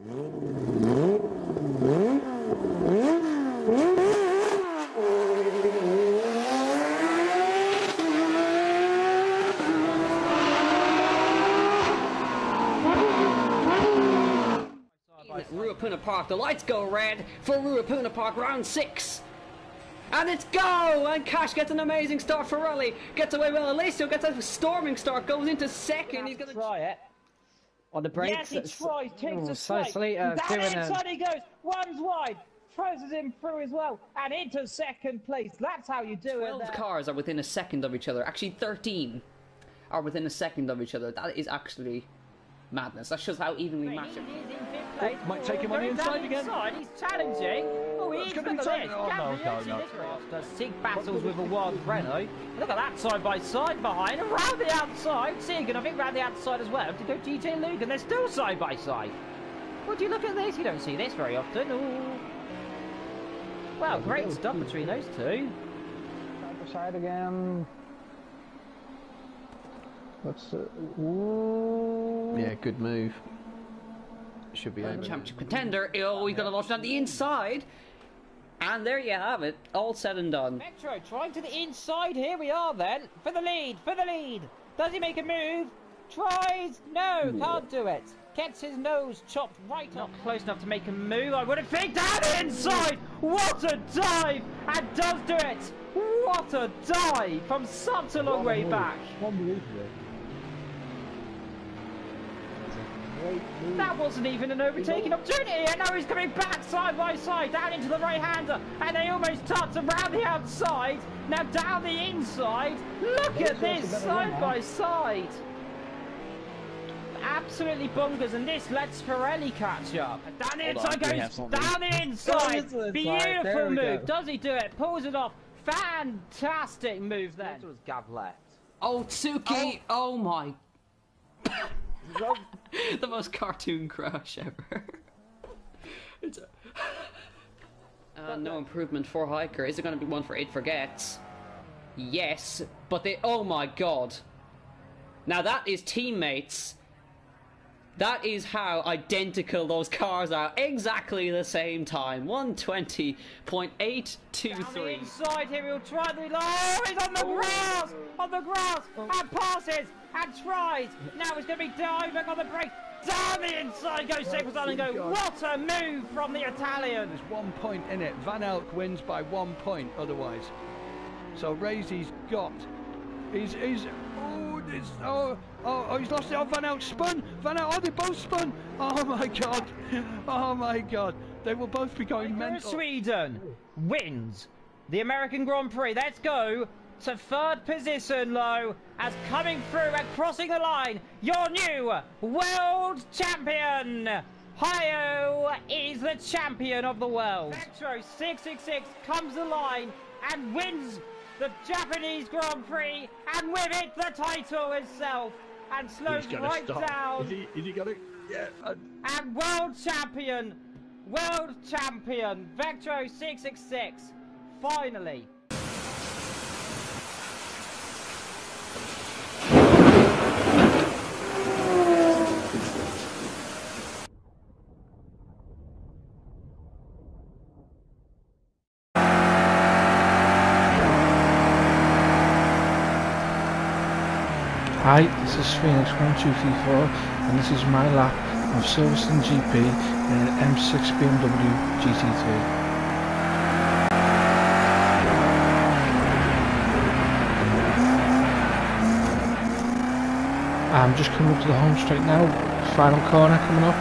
Ruapuna Park, the lights go red for Ruapuna Park, round 6. And it's go! And Cash gets an amazing start for Raleigh. Gets away well. Alessio gets a storming start, goes into second. He's going to try it. On the brakes. Yes, he tries, takes a slice. Down inside he goes. One's wide. Throws him through as well. And into second place. That's how you do 12 it. 12 cars are within a second of each other. Actually, 13 are within a second of each other. That is actually madness. That shows how evenly matched it is. Might take him on the inside again. He's challenging. Oh, he is. Look at this. Does Sig battles with a wild Renault. Look at that side by side behind. Around the outside. Sig, and I think around the outside as well. To go GT Luke, and they're still side by side. Would you look at this? You don't see this very often. Ooh. Well, great stuff between those two. Side by side again. What's yeah, good move. Should be over. Championship contender. Oh, he's got to launch down the inside. And there you have it. All said and done. Metro trying to the inside. Here we are then. For the lead. For the lead. Does he make a move? Tries. No, can't do it. Gets his nose chopped right up. Not close enough to make a move. I would have picked down the inside. What a dive. And does do it. What a dive from such a long way back. That wasn't even an overtaking opportunity, and now he's coming back side by side, down into the right-hander, and they almost touch around the outside, now down the inside. Look at this, side by side. Absolutely bonkers, and this lets Pirelli catch up. Down the inside goes, down the inside. Beautiful move. Does he do it? Pulls it off. Fantastic move then. It was Gav left. Oh, Tsuki! Oh my... The most cartoon crash ever. It's no improvement for Hiker. Is it going to be one for It Forgets? Yes, but they... Oh my god. Now that is teammates. That is how identical those cars are. Exactly the same time. 120.823. Down the inside here, he'll try the... Oh, he's on the grass! On the grass! And passes! And tries! Now he's going to be diving on the brake! Down the inside goes Silverstone and go, what a move from the Italian! There's 1 point in it. Van Elk wins by 1 point otherwise. So Razy's got... He's lost it. Oh, Van Elk spun. Van Elk, oh, they both spun. Oh my god. Oh my god. They will both be going mental. Sweden wins the American Grand Prix. Let's go to third position, Low, as coming through and crossing the line, your new world champion. Hyo is the champion of the world. Metro 666 comes the line and wins the Japanese Grand Prix, and with it the title itself, and slows right down. Is he got it? Yeah. And world champion, Vectro 666, finally. Hi, this is Phoenix1234 and this is my lap of Silverstone GP in an M6 BMW GT3. I'm just coming up to the home straight now, final corner coming up.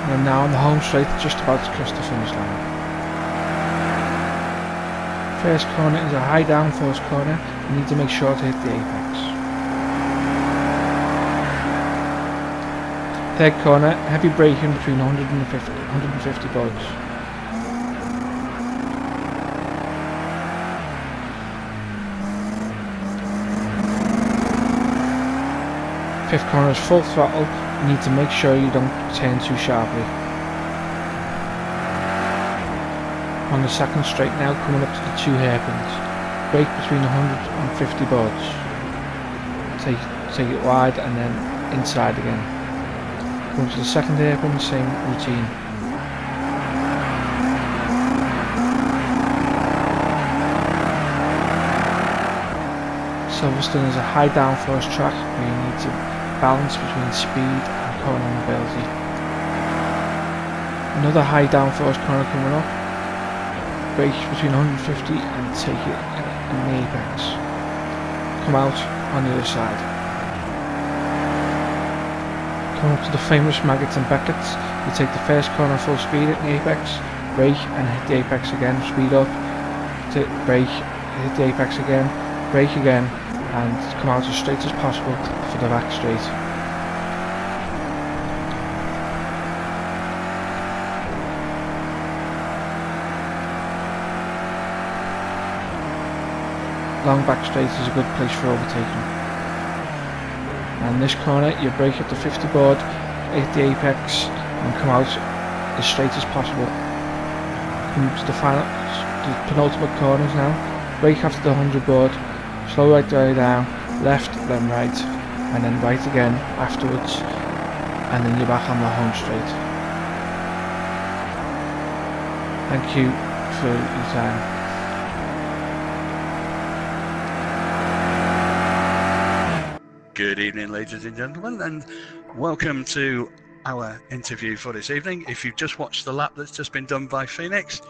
And I'm now on the home straight, just about to cross the finish line. First corner is a high downforce corner, you need to make sure to hit the apex. Third corner, heavy braking between 150 bogs. Fifth corner is full throttle, you need to make sure you don't turn too sharply. On the second straight now, coming up to the 2 hairpins. Brake between 150 boards. Take it wide and then inside again. Going to the second hairpin, same routine. Silverstone is a high downforce track where you need to balance between speed and corner mobility. Another high downforce corner coming up. Brake between 150 and take it in the apex. Come out on the other side. Coming up to the famous Maggots and Beckett's, you take the first corner full speed at the apex, brake and hit the apex again, speed up, brake, hit the apex again, brake again, and come out as straight as possible for the back straight. Long back straight is a good place for overtaking. And this corner, you brake at the 50 board, hit the apex, and come out as straight as possible. Come to the penultimate corners now. Brake after the 100 board, slow right the way down, left, then right, and then right again afterwards, and then you're back on the home straight. Thank you for your time. Good evening, ladies and gentlemen, and welcome to our interview for this evening. If you've just watched the lap that's just been done by Phoenix,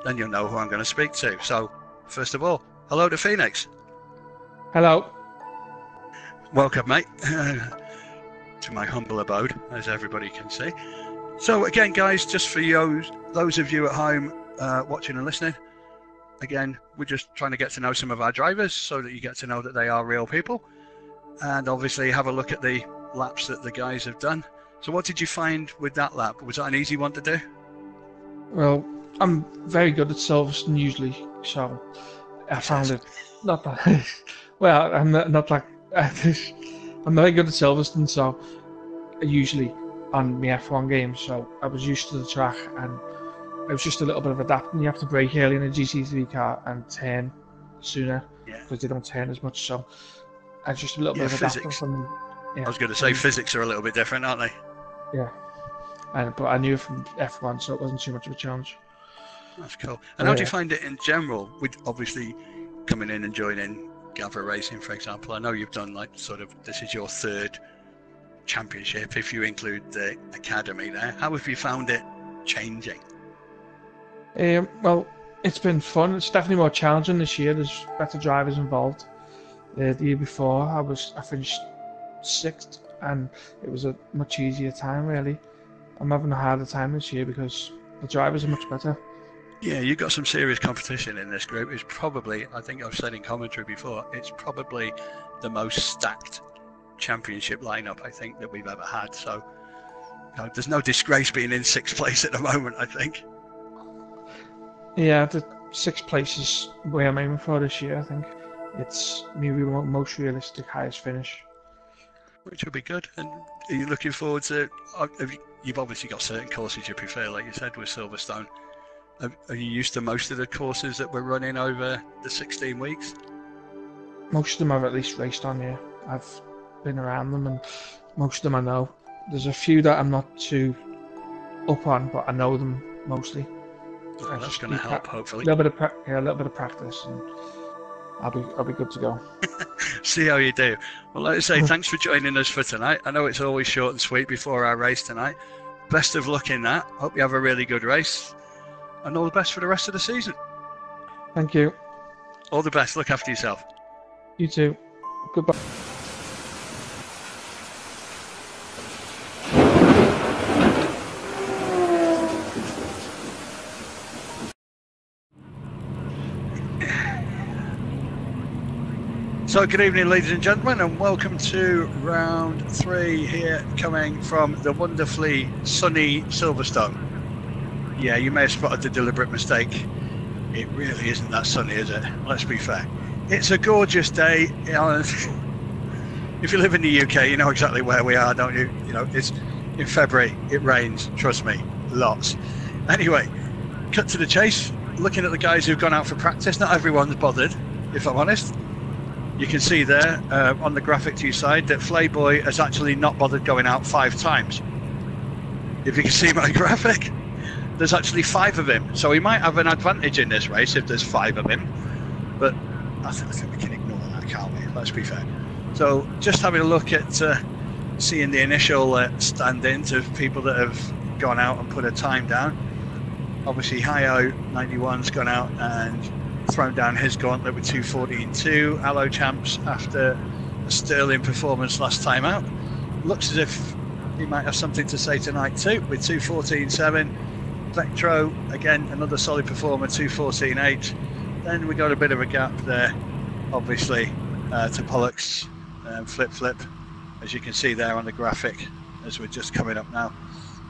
then you'll know who I'm going to speak to. So, first of all, hello to Phoenix. Hello. Welcome, mate, to my humble abode, as everybody can see. So, again, guys, just for those of you at home watching and listening, again, we're just trying to get to know some of our drivers so that you get to know that they are real people. And obviously have a look at the laps that the guys have done. So what did you find with that lap? Was that an easy one to do? Well, I'm very good at Silverstone usually, so I found it not that. Well, I'm not like I'm very good at Silverstone, so usually on my F1 games, so I was used to the track, and it was just a little bit of adapting. You have to brake early in a GT3 car and turn sooner because they don't turn as much. So. It's just a little bit of adapting from. I was going to say physics are a little bit different, aren't they? Yeah, but I knew from F1, so it wasn't too much of a challenge. That's cool. And how do you find it in general? With obviously coming in and joining GAVRA Racing, for example. I know you've done this is your third championship if you include the academy there. How have you found it changing? Well, it's been fun. It's definitely more challenging this year. There's better drivers involved. The year before, I finished 6th, and it was a much easier time, really. I'm having a harder time this year because the drivers are much better. Yeah, you've got some serious competition in this group. It's probably, I think I've said in commentary before, it's probably the most stacked championship lineup I think that we've ever had. So there's no disgrace being in 6th place at the moment, I think. Yeah, the 6th place is where I'm aiming for this year, I think. It's maybe the most realistic highest finish. Which will be good. And are you looking forward to... You've obviously got certain courses you prefer, like you said, with Silverstone. Are you used to most of the courses that we're running over the 16 weeks? Most of them I've at least raced on, yeah. I've been around them, and most of them I know. There's a few that I'm not too up on, but I know them mostly. Oh, that's going to help, hopefully. A little bit of practice, and I'll be good to go. See how you do. Well, like I say, thanks for joining us for tonight. I know it's always short and sweet before our race tonight. Best of luck in that. Hope you have a really good race. And all the best for the rest of the season. Thank you. All the best. Look after yourself. You too. Goodbye. So good evening, ladies and gentlemen, and welcome to round 3 here, coming from the wonderfully sunny Silverstone. Yeah, you may have spotted the deliberate mistake. It really isn't that sunny, is it? Let's be fair. It's a gorgeous day. If you live in the UK, you know exactly where we are, don't you? You know, it's in February, it rains, trust me, lots. Anyway, cut to the chase. Looking at the guys who've gone out for practice, not everyone's bothered, if I'm honest. you can see there on the graphic to your side that Flayboy has actually not bothered going out 5 times. If you can see my graphic, there's actually 5 of him. So he might have an advantage in this race if there's 5 of him. But I think we can ignore that, can't we? Let's be fair. So just having a look at seeing the initial stand-ins of people that have gone out and put a time down. Obviously, Hio 91's gone out and thrown down his gauntlet with 2:14.2. Allo Champs, after a sterling performance last time out, looks as if he might have something to say tonight too, with 2:14.7. Vectro, again, another solid performer, 2:14.8. Then we got a bit of a gap there, obviously, to Pollock's Flip, as you can see there on the graphic, as we're just coming up now.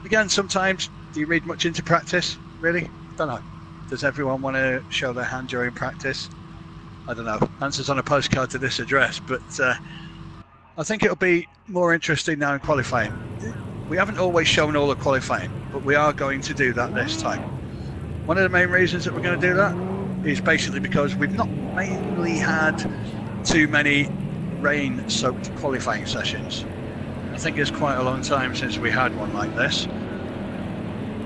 Again, sometimes, do you read much into practice? Really? Don't know. Does everyone want to show their hand during practice? I don't know. Answers on a postcard to this address, but I think it'll be more interesting now in qualifying. We haven't always shown all the qualifying, but we are going to do that this time. One of the main reasons that we're going to do that is basically because we've not mainly had too many rain-soaked qualifying sessions. I think it's quite a long time since we had one like this.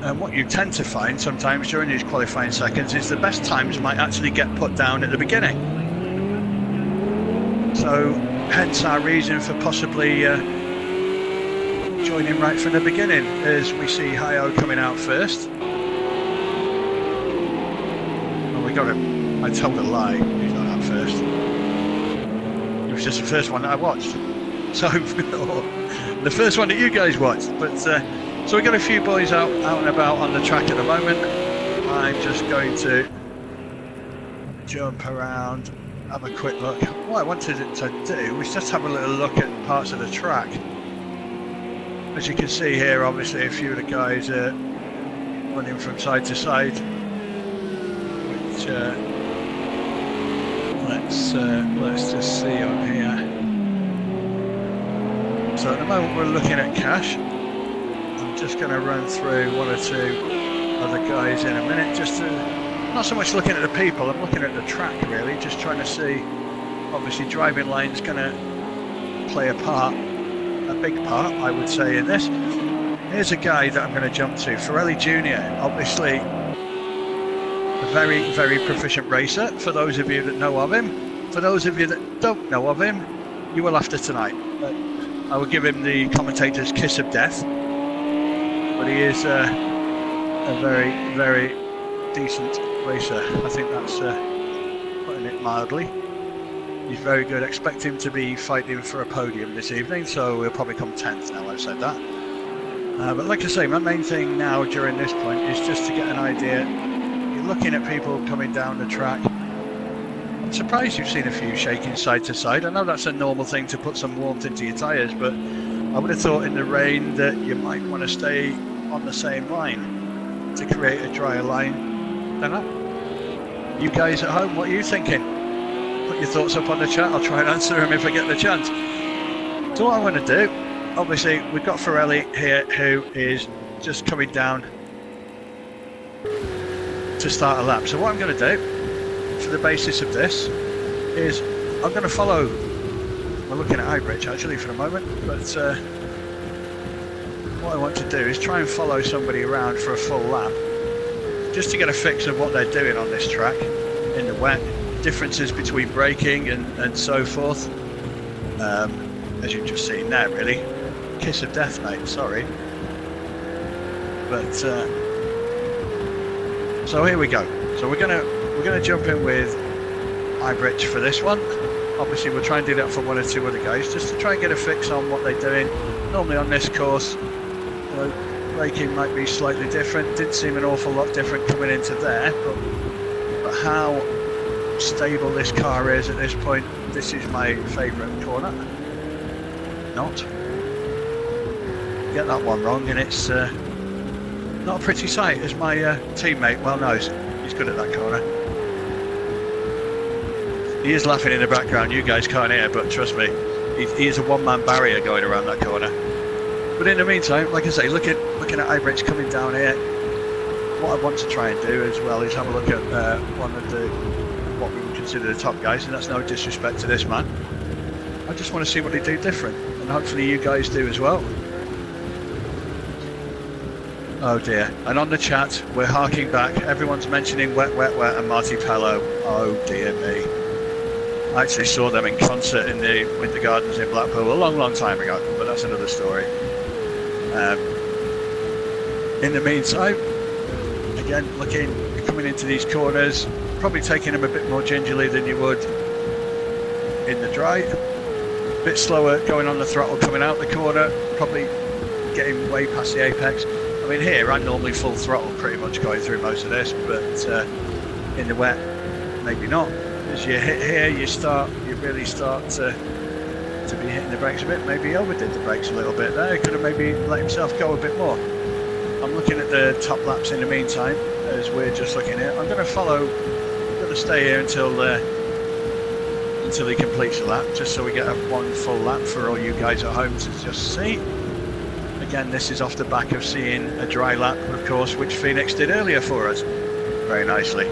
And what you tend to find sometimes during these qualifying seconds is the best times might actually get put down at the beginning. So hence our reason for possibly joining right from the beginning, as we see Hio coming out first. Well, we got him. I told a lie. He's not out first. It was just the first one that I watched. So the first one that you guys watched. But so we've got a few boys out and about on the track at the moment. I'm just going to jump around, have a quick look. What I wanted to do was just have a little look at parts of the track. As you can see here, obviously a few of the guys are running from side to side, which let's just see on here. So at the moment we're looking at Cash. I'm just going to run through 1 or 2 other guys in a minute, just to, not so much looking at the people, I'm looking at the track really, just trying to see. Obviously driving line's going to play a part, a big part I would say in this. Here's a guy that I'm going to jump to, Pirelli Jr. Obviously a very, very proficient racer, for those of you that know of him. For those of you that don't know of him, you will after tonight. I will give him the commentator's kiss of death, but he is a very, very decent racer. I think that's putting it mildly. He's very good. Expect him to be fighting for a podium this evening, so he'll probably come 10th now I've said that. But like I say, my main thing now during this point is just to get an idea. You're looking at people coming down the track. I'm surprised you've seen a few shaking side to side. I know that's a normal thing to put some warmth into your tyres, but I would have thought in the rain that you might want to stay on the same line to create a drier line. Don't know. You guys at home, what are you thinking? Put your thoughts up on the chat. I'll try and answer them if I get the chance. So what I want to do, obviously we've got Pirelli here who is just coming down to start a lap. So what I'm going to do for the basis of this is I'm going to follow, we're looking at Ibridge actually for the moment, but what I want to do is try and follow somebody around for a full lap just to get a fix of what they're doing on this track in the wet, differences between braking and so forth, as you've just seen there really. Kiss of death mate, sorry. But so here we go. So we're gonna jump in with Ibridge for this one. Obviously we'll try and do that for 1 or 2 other guys just to try and get a fix on what they're doing. Normally on this course, braking might be slightly different. Didn't seem an awful lot different coming into there, but how stable this car is at this point. This is my favourite corner. Not get that one wrong, and it's not a pretty sight, as my teammate well knows. He's good at that corner. He is laughing in the background. You guys can't hear, but trust me, he is a one-man barrier going around that corner. But in the meantime, like I say, looking at Ibridge coming down here, what I want to try and do as well is have a look at one of the what we would consider the top guys, and that's no disrespect to this man. I just want to see what they do different, and hopefully you guys do as well. Oh dear, and on the chat, we're harking back. Everyone's mentioning Wet, Wet, Wet and Marty Pello. Oh dear me. I actually saw them in concert in the Winter Gardens in Blackpool a long, long time ago, but that's another story. In the meantime, again, coming into these corners, probably taking them a bit more gingerly than you would in the dry. A bit slower going on the throttle coming out the corner, probably getting way past the apex. I mean, here I'm normally full throttle pretty much going through most of this, but in the wet, maybe not. As you hit here, you really start to be hitting the brakes a bit. Maybe he overdid the brakes a little bit there. He could have maybe let himself go a bit more. I'm looking at the top laps in the meantime, as we're just looking here. I'm going to stay here until he completes a lap, just so we get one full lap for all you guys at home to just see. Again, this is off the back of seeing a dry lap, of course, which Phoenix did earlier for us very nicely.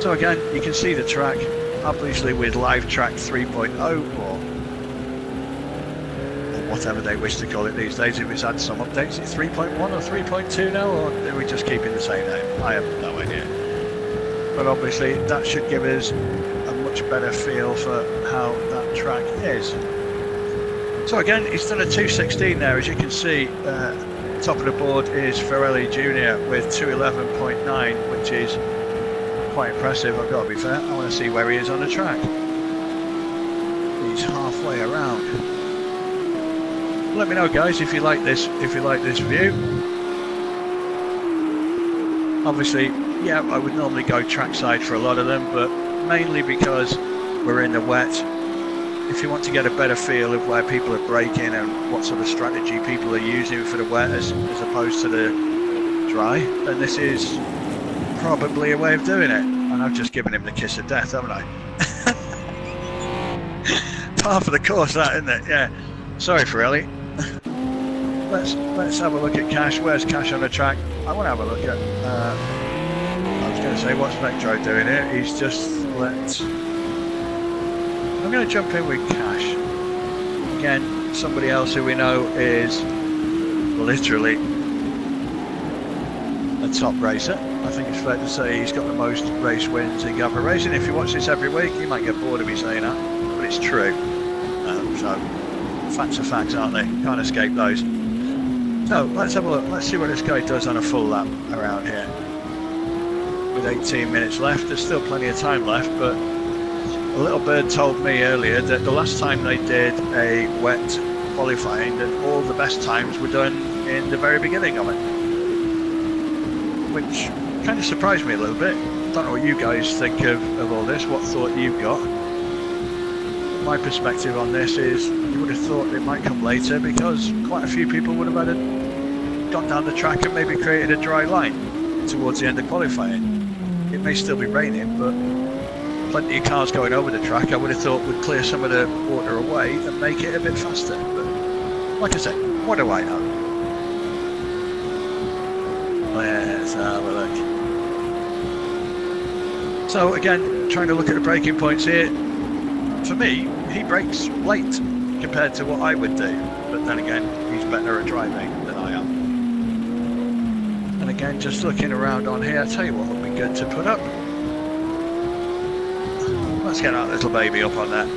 So again, you can see the track, obviously with Live Track 3.0 or whatever they wish to call it these days. If it's had some updates, it's 3.1 or 3.2 now, or are we just keeping the same name? I have no idea. But obviously that should give us a much better feel for how that track is. So again, he's done a 2:16 there, as you can see. Top of the board is Ferrelli Jr. with 2:11.9, which is quite impressive, I've got to be fair. I want to see where he is on the track. He's halfway around. Let me know, guys, if you like this view. Obviously, yeah, I would normally go trackside for a lot of them, but mainly because we're in the wet. If you want to get a better feel of where people are braking and what sort of strategy people are using for the wet as opposed to the dry, then this is probably a way of doing it. And I've just given him the kiss of death, haven't I? Par for the course, that, isn't it? Yeah. Sorry, Ferrelli. Let's have a look at Cash. Where's Cash on the track? I want to have a look at. I was going to say, what's Metro doing here? He's just let. I'm going to jump in with Cash. Again, somebody else who we know is literally a top racer. I think it's fair to say he's got the most race wins in GAVRA Racing. If you watch this every week, you might get bored of me saying that, but it's true. So, facts are facts, aren't they? Can't escape those. So, let's have a look. Let's see what this guy does on a full lap around here. With 18 minutes left, there's still plenty of time left, but a little bird told me earlier that the last time they did a wet qualifying, that all the best times were done in the very beginning of it. Which kind of surprised me a little bit. I don't know what you guys think of all this, what thought you've got. My perspective on this is you would have thought it might come later, because quite a few people would have gone down the track and maybe created a dry line towards the end of qualifying. It may still be raining, but plenty of cars going over the track I would have thought would clear some of the water away and make it a bit faster. But like I said, what do I know? Let's have a look. So again, trying to look at the braking points here. For me, he brakes late compared to what I would do. But then again, he's better at driving than I am. And again, just looking around on here, I'll tell you what would be good to put up. Let's get that little baby up on there.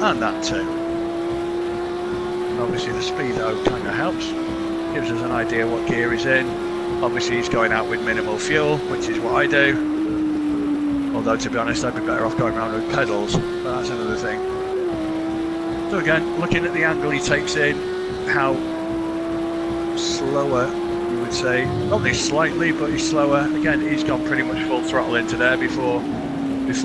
And that too. Obviously the speedo kind of helps. Gives us an idea what gear he's in. Obviously he's going out with minimal fuel, which is what I do. Although to be honest, I'd be better off going around with pedals, but that's another thing. So again, looking at the angle he takes in, how slower you would say, only slightly, but he's slower. Again, he's gone pretty much full throttle into there before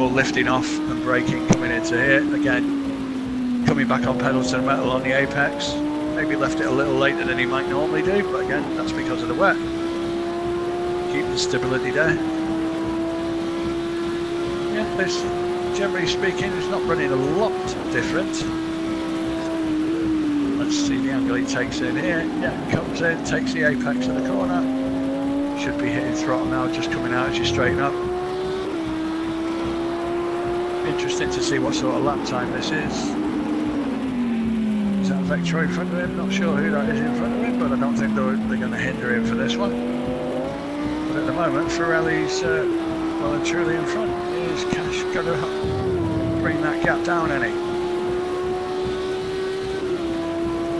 lifting off and braking coming into here. Again, coming back on pedal to the metal on the apex. Maybe left it a little later than he might normally do, but again, that's because of the wet. Keep the stability there. Yeah, this, generally speaking, it's not running a lot different. Let's see the angle he takes in here. Yeah, comes in, takes the apex of the corner. Should be hitting throttle now, just coming out as you straighten up. interesting to see what sort of lap time this is. Is that Vectro in front of him? Not sure who that is in front of him, but I don't think they're going to hinder him for this one. But at the moment, Pirelli's well and truly in front. Is Cash going to bring that gap down any?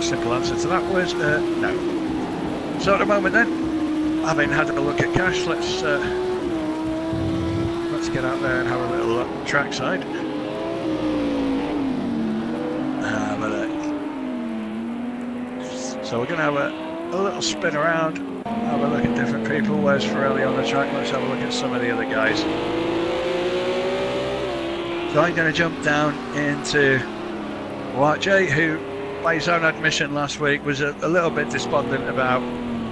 Simple answer to that was no. So at the moment then, having had a look at Cash, let's get out there and have a little look trackside. Have a look. So we're going to have a little spin around, have a look at different people. Where's Pirelli on the track? Let's have a look at some of the other guys. So I'm going to jump down into J, who by his own admission last week was a little bit despondent about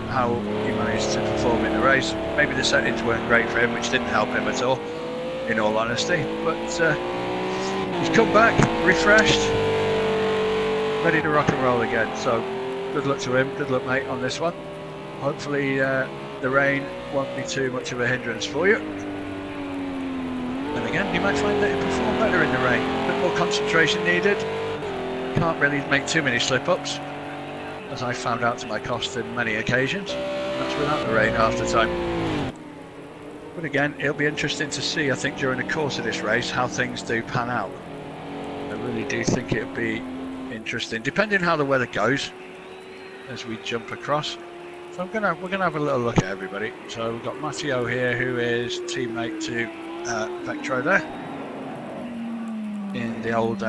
how he managed to perform in the race. Maybe the settings weren't great for him, which didn't help him at all, in all honesty. But he's come back, refreshed, ready to rock and roll again. So good luck to him, good luck mate on this one. Hopefully the rain won't be too much of a hindrance for you. And again, you might find that you perform better in the rain. A bit more concentration needed. Can't really make too many slip-ups, as I found out to my cost in many occasions. That's without the rain half the time. But again, it'll be interesting to see, I think, during the course of this race, how things do pan out. I really do think it'll be interesting, depending how the weather goes as we jump across. So we're gonna have a little look at everybody. So we've got Matteo here, who is teammate to Vectro there, in the old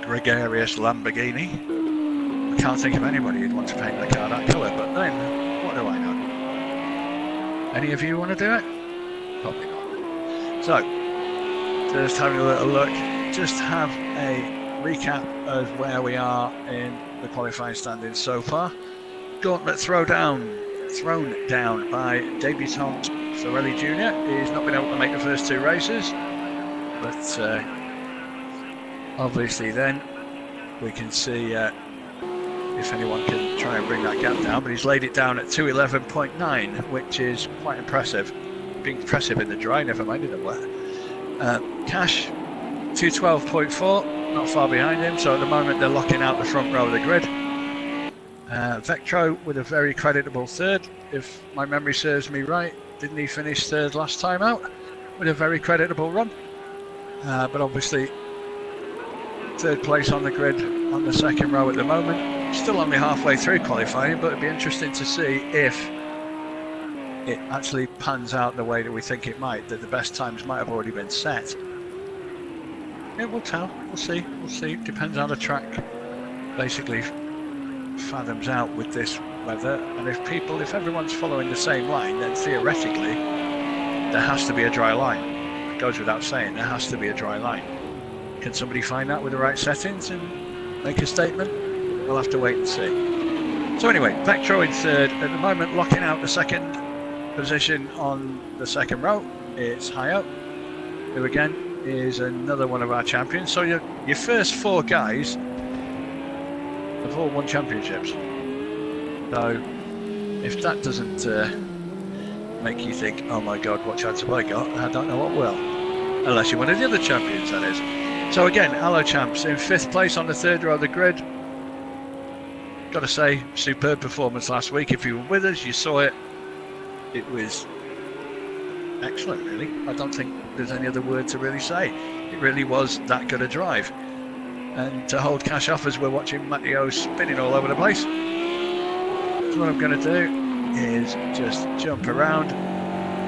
gregarious Lamborghini. I can't think of anybody who'd want to paint the car that colour, but then, what do I know? Any of you want to do it? Probably not. So, just having a little look, just have a recap of where we are in the qualifying standings so far. Gauntlet thrown down by debutant Pirelli Jr. He's not been able to make the first two races, but obviously then we can see if anyone can try and bring that gap down, but he's laid it down at 2:11.9, which is quite impressive. Being impressive in the dry, never mind in the wet. Cash 2:12.4, not far behind him, so at the moment they're locking out the front row of the grid. Vectro with a very creditable third, if my memory serves me right. Didn't he finish third last time out with a very creditable run? But obviously third place on the grid on the second row at the moment. Still only halfway through qualifying, but it'd be interesting to see if it actually pans out the way that we think it might, that the best times might have already been set. Yeah, we'll tell, we'll see, depends how the track basically fathoms out with this weather, and if everyone's following the same line, then theoretically there has to be a dry line. It goes without saying, there has to be a dry line. Can somebody find that with the right settings and make a statement? We'll have to wait and see. So anyway, Vectro in third at the moment, locking out the second position on the second row. It's Hayo, who again is another one of our champions. So your first four guys have all won championships. So if that doesn't make you think, oh my god, what chance have I got? I don't know what will. Unless you're one of the other champions, that is. So again, Allo Champs in 5th place on the third row of the grid. Got to say, superb performance last week. If you were with us, you saw it. It was excellent, really. I don't think there's any other word to really say. It really was that good a drive. And to hold Cash off as we're watching Matteo spinning all over the place. So what I'm going to do is just jump around.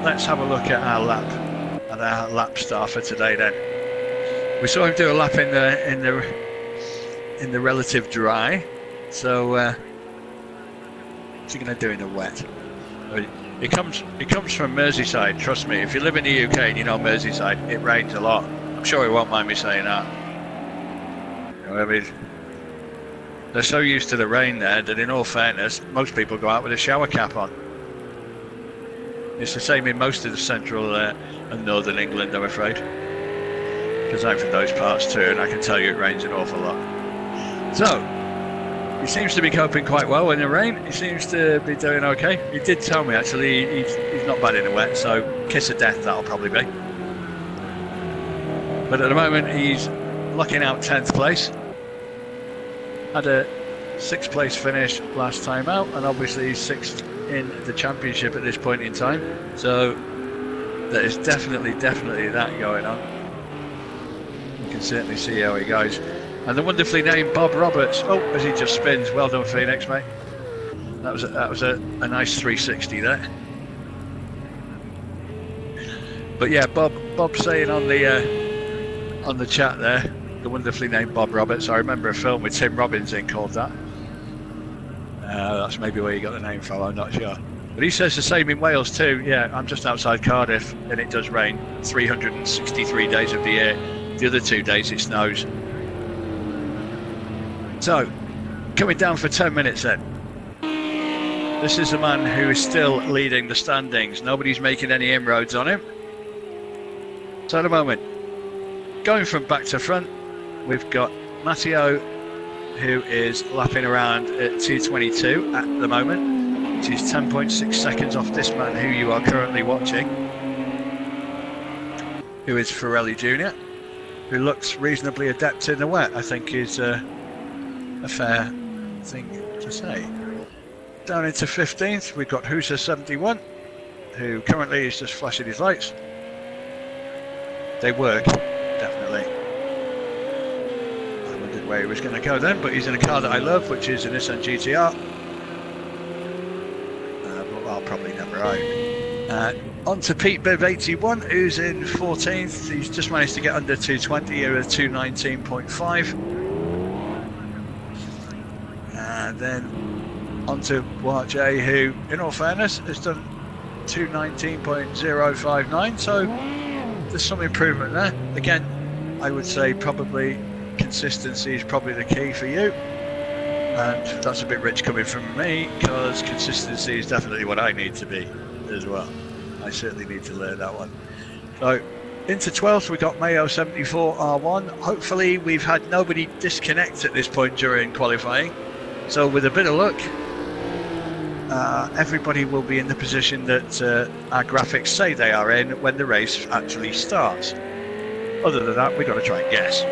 Let's have a look at our lap star for today then. We saw him do a lap in the relative dry. So what's he going to do in the wet? He comes from Merseyside. Trust me, if you live in the UK and you know Merseyside, it rains a lot. I'm sure he won't mind me saying that. You know, I mean, they're so used to the rain there that, in all fairness, most people go out with a shower cap on. It's the same in most of the central and northern England, I'm afraid. Because I'm from those parts too, and I can tell you it rains an awful lot. So, he seems to be coping quite well in the rain. He seems to be doing okay. He did tell me, actually, he's not bad in the wet, so kiss of death that'll probably be. But at the moment, he's locking out 10th place. Had a 6th place finish last time out, and obviously he's 6th in the championship at this point in time. So there is definitely that going on. You can certainly see how he goes. And the wonderfully named Bob Roberts. Oh, as he just spins. Well done, Phoenix, mate. That was a nice 360 there. But yeah, Bob saying on the chat there, the wonderfully named Bob Roberts. I remember a film with Tim Robbins in called that. That's maybe where you got the name from, I'm not sure. But he says the same in Wales too. Yeah, I'm just outside Cardiff and it does rain 363 days of the year. The other 2 days it snows. So, coming down for 10 minutes then. This is the man who is still leading the standings. Nobody's making any inroads on him. So at the moment, going from back to front, we've got Matteo, who is lapping around at 2:22 at the moment, which is 10.6 seconds off this man who you are currently watching, who is Ferrelli Jr., who looks reasonably adept in the wet, I think is a fair thing to say. Down into 15th, we've got Husa 71, who currently is just flashing his lights. They work, definitely. I wondered where he was going to go then, but he's in a car that I love, which is a Nissan GTR. But I'll probably never own. On to Pete Bibb 81, who's in 14th. He's just managed to get under 220 here at 219.5. And then on to Wart J, who, in all fairness, has done 219.059. So there's some improvement there. Again, I would say probably consistency is probably the key for you. And that's a bit rich coming from me, because consistency is definitely what I need to be as well. I certainly need to learn that one. So into 12th, we got Mayo 74 R1. Hopefully we've had nobody disconnect at this point during qualifying. So with a bit of luck, everybody will be in the position that our graphics say they are in when the race actually starts. Other than that, we've got to try and guess.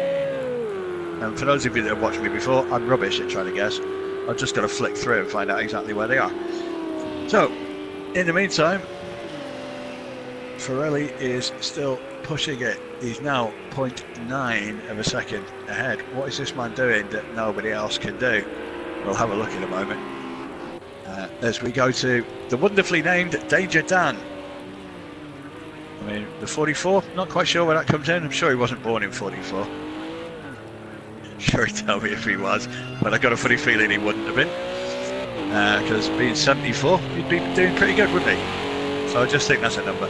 And for those of you that have watched me before, I'm rubbish at trying to guess. I've just got to flick through and find out exactly where they are. So, in the meantime, Ferrelli is still pushing it. He's now 0.9 of a second ahead. What is this man doing that nobody else can do? We'll have a look in a moment. As we go to the wonderfully named Danger Dan. I mean, the 44, not quite sure where that comes in. I'm sure he wasn't born in 44. Sure he'd tell me if he was, but I got a funny feeling he wouldn't have been. Because being 74, he'd be doing pretty good, wouldn't he? So I just think that's a number.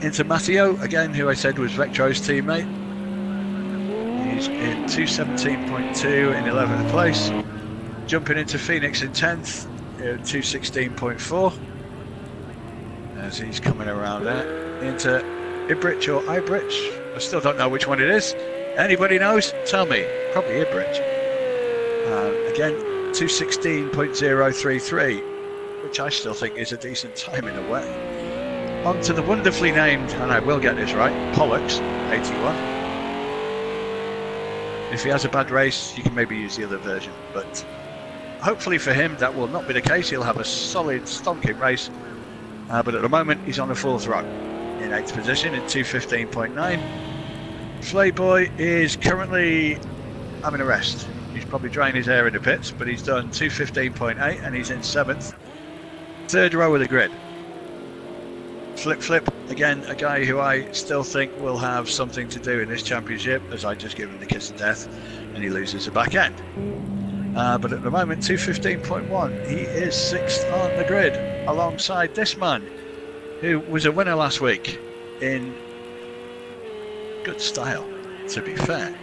Into Matteo, again, who I said was Vectro's teammate. He's in 217.2 in 11th place. Jumping into Phoenix in 10th, 216.4. As he's coming around there. Into Ibrich or Ibrich, I still don't know which one it is. Anybody knows? Tell me. Probably Ibrich. Again, 216.033, which I still think is a decent time in a way. On to the wonderfully named, and I will get this right, Pollux 81. If he has a bad race, you can maybe use the other version, but hopefully for him that will not be the case. He'll have a solid stonking race, but at the moment he's on the 4th row in 8th position in 215.9. Flayboy is currently having a rest. He's probably drying his hair in the pits, but he's done 215.8 and he's in 7th. 3rd row of the grid. Flip, again, a guy who I still think will have something to do in this championship, as I just give him the kiss of death and he loses the back end. But at the moment, 215.1, he is 6th on the grid, alongside this man, who was a winner last week in good style, to be fair.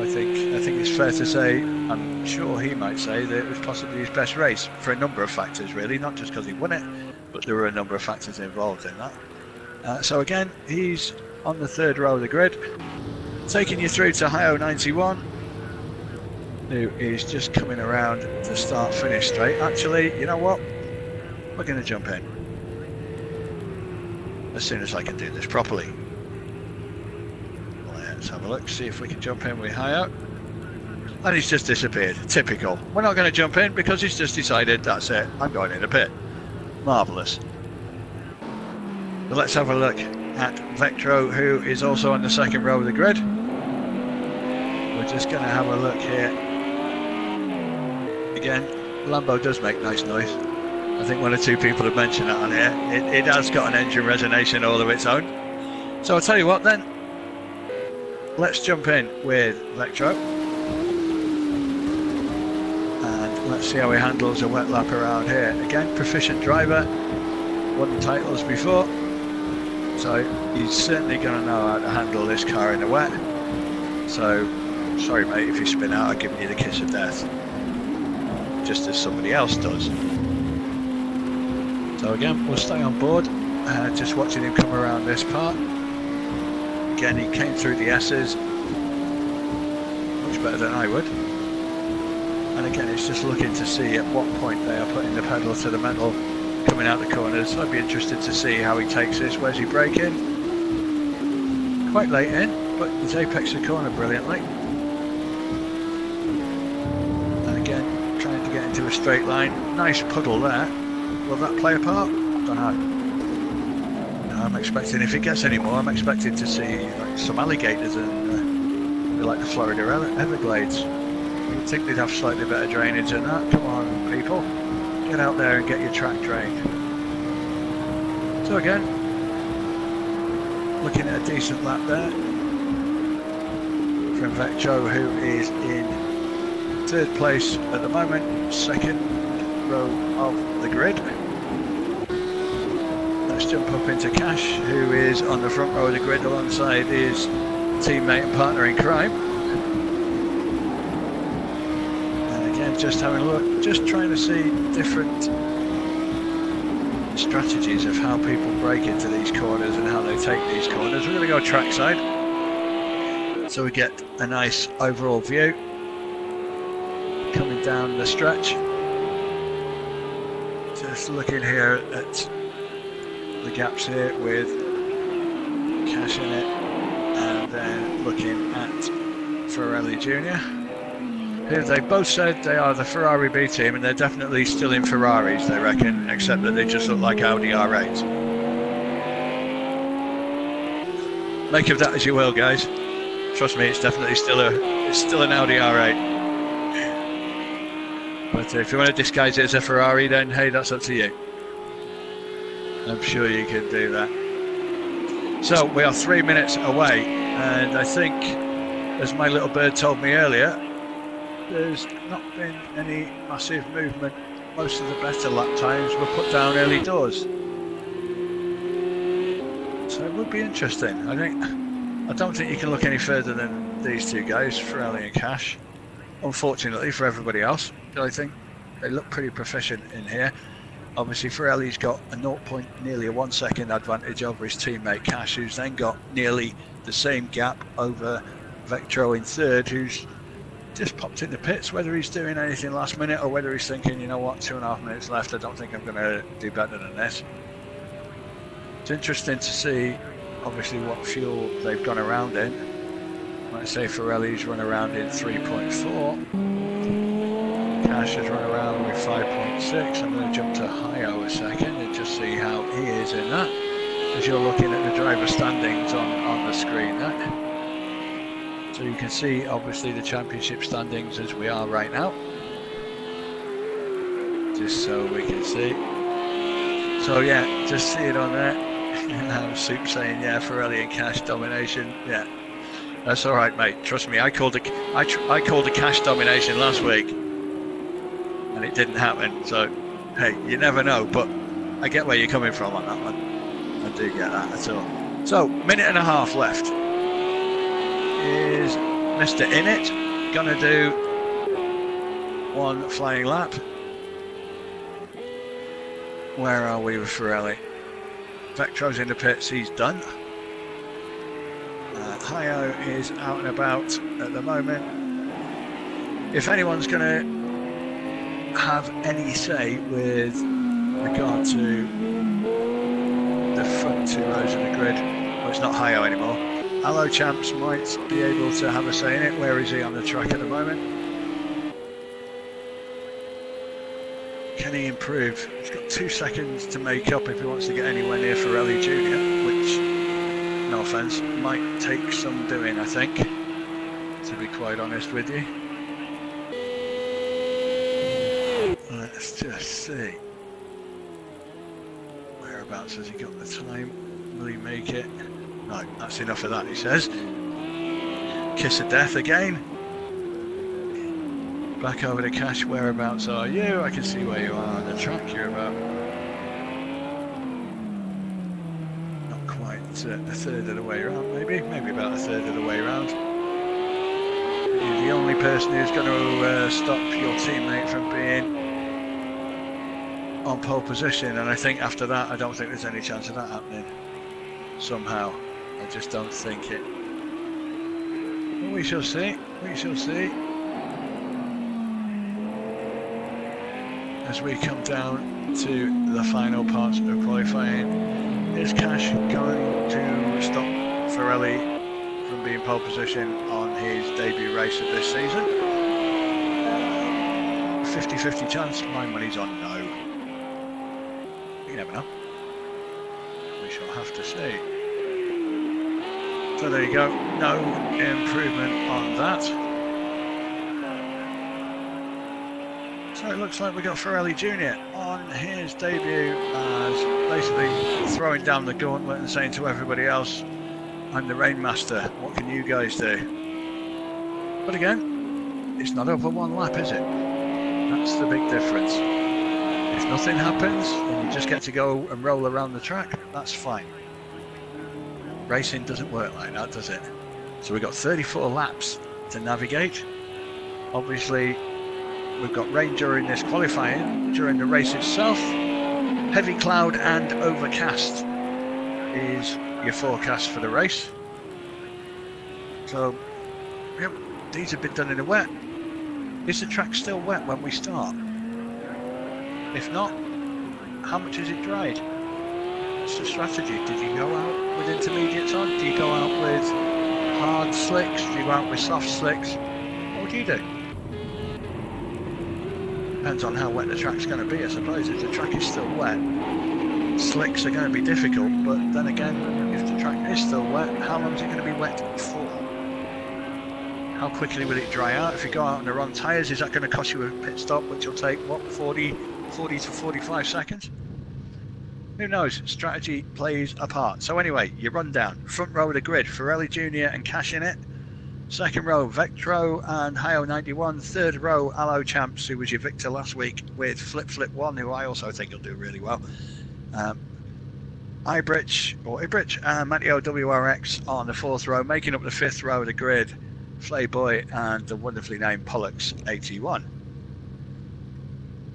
I think it's fair to say, I'm sure he might say, that it was possibly his best race for a number of factors, really, not just because he won it, but there were a number of factors involved in that. So again, he's on the 3rd row of the grid, taking you through to Hio 91, who is just coming around the start-finish straight. Actually, you know what? We're going to jump in as soon as I can do this properly. Let's have a look, see if we can jump in with Hayo. And he's just disappeared. Typical. We're not going to jump in because he's just decided, that's it, I'm going in a pit. Marvellous. But let's have a look at Vectro, who is also on the second row of the grid. We're just going to have a look here. Again, Lambo does make nice noise. I think one or two people have mentioned that on here. It has got an engine resonation all of its own. So I'll tell you what then. Let's jump in with Vectro. And let's see how he handles a wet lap around here. Again, proficient driver. Won titles before. So he's certainly going to know how to handle this car in the wet. So, sorry mate, if you spin out, I've given you the kiss of death. Just as somebody else does. So again, we'll stay on board, just watching him come around this part. Again, he came through the S's, much better than I would. And again, it's just looking to see at what point they are putting the pedal to the metal, coming out the corners. I'd be interested to see how he takes this. Where's he braking? Quite late in, but he's apexed the corner brilliantly. And again, trying to get into a straight line. Nice puddle there. Will that play a part? Don't know. No, I'm expecting, if it gets any more, I'm expecting to see like some alligators and like the Florida Everglades. You'd think they'd have slightly better drainage than that. Come on, people. Get out there and get your track drained. So again, looking at a decent lap there from Vectro, who is in third place at the moment, second row of the grid. Let's jump up into Cash, who is on the front row of the grid alongside his teammate and partner in crime. And again, just having a look, just trying to see different strategies of how people break into these corners and how they take these corners. We're going to go trackside, so we get a nice overall view coming down the stretch. Just looking here at the gaps here with Cash in it, and then looking at Ferrari Jr. Here they both said they are the Ferrari B team, and they're definitely still in Ferraris, they reckon, except that they just look like Audi R8s. Make of that as you will, guys. Trust me, it's definitely still an Audi R8. But if you want to disguise it as a Ferrari, then hey, that's up to you. I'm sure you can do that. So we are 3 minutes away, and I think, as my little bird told me earlier, there's not been any massive movement. Most of the better lap times were put down early doors. So it would be interesting. I don't think you can look any further than these two guys, Ferrari and Cash. Unfortunately for everybody else, I think they look pretty proficient in here. Obviously Ferrari's got nearly a 1 second advantage over his teammate Cash, who's then got nearly the same gap over Vectro in third, who's just popped in the pits. Whether he's doing anything last minute or whether he's thinking, you know what, 2.5 minutes left, I don't think I'm going to do better than this. It's interesting to see obviously what fuel they've gone around in. Like I say, Ferrari's run around in 3.4. Cash has run around with 5.6. I'm going to jump to Hayo a second and just see how he is in that, as you're looking at the driver standings on the screen there. So you can see obviously the championship standings as we are right now, just so we can see. So yeah, just see it on there. Soup saying yeah, Ferrari and Cash domination. Yeah, that's all right, mate. Trust me, I called a Cash domination last week, and it didn't happen. So hey, you never know. But I get where you're coming from on that one. I do get that at all. So minute and a half left. Is Mr. Innit gonna do one flying lap? Where are we with Ferrari? Vectro's in the pits, he's done. Hayo is out and about at the moment. If anyone's gonna have any say with regard to the front two rows of the grid, well, it's not Hayo anymore. Hello Champs might be able to have a say in it. Where is he on the track at the moment? Can he improve? He's got 2 seconds to make up if he wants to get anywhere near Ferrari Jr., which, no offence, might take some doing, I think, to be quite honest with you. Let's just see. Whereabouts has he got the time? Will he make it? No, that's enough of that, he says. Kiss of death again. Back over to Cash. Whereabouts are you? I can see where you are on the track. You're about not quite a third of the way around, maybe about a third of the way around. You're the only person who's going to stop your teammate from being on pole position, and I think after that, I don't think there's any chance of that happening. Somehow, I just don't think it. But we shall see. We shall see. As we come down to the final parts of qualifying, is Cash going to stop Ferrari from being pole position on his debut race of this season? 50-50 chance. My money's on no. You never know. We shall have to see. So there you go. No improvement on that. So it looks like we got Ferrari Jr. on his debut as basically throwing down the gauntlet and saying to everybody else, I'm the Rainmaster, what can you guys do? But again, it's not over one lap, is it? That's the big difference. If nothing happens and you just get to go and roll around the track, that's fine. Racing doesn't work like that, does it? So we've got 34 laps to navigate. Obviously, we've got rain during this qualifying. During the race itself, heavy cloud and overcast is your forecast for the race. So, yep, these have been done in the wet. Is the track still wet when we start? If not, how much is it dried? What's the strategy? Did you go out with intermediates on? Do you go out with hard slicks? Do you go out with soft slicks? What do you do? Depends on how wet the track's going to be, I suppose. If the track is still wet, slicks are going to be difficult, but then again, if the track is still wet, how long is it going to be wet for? How quickly will it dry out? If you go out on the wrong tyres, is that going to cost you a pit stop, which will take, what, 40 to 45 seconds? Who knows? Strategy plays a part. So anyway, your rundown. Front row of the grid, Ferrari Jr. and Cash in it. Second row, Vectro and Hio 91. Third row, Allo Champs, who was your victor last week, with Flip 1, who I also think will do really well. Ibrich and Matteo WRX on the fourth row, making up the fifth row of the grid. Playboy and the wonderfully named Pollux 81.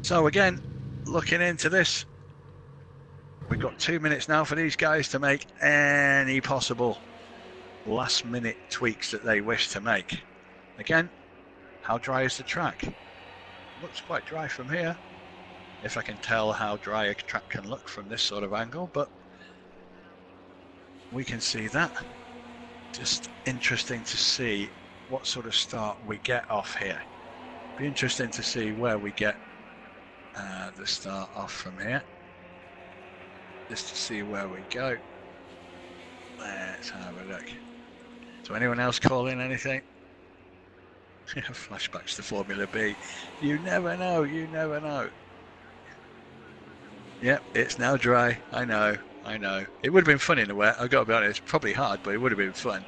So again, looking into this, we've got 2 minutes now for these guys to make any possible last minute tweaks that they wish to make. Again, how dry is the track? Looks quite dry from here, if I can tell how dry a track can look from this sort of angle, but we can see that. Just interesting to see what sort of start we get off here. Be interesting to see where we get the start off from here, just to see where we go. Let's have a look. So anyone else call in anything? Flashbacks to Formula B. You never know, you never know. Yep, it's now dry. I know. It would have been fun in the wet, I've got to be honest. Probably hard, but it would have been fun.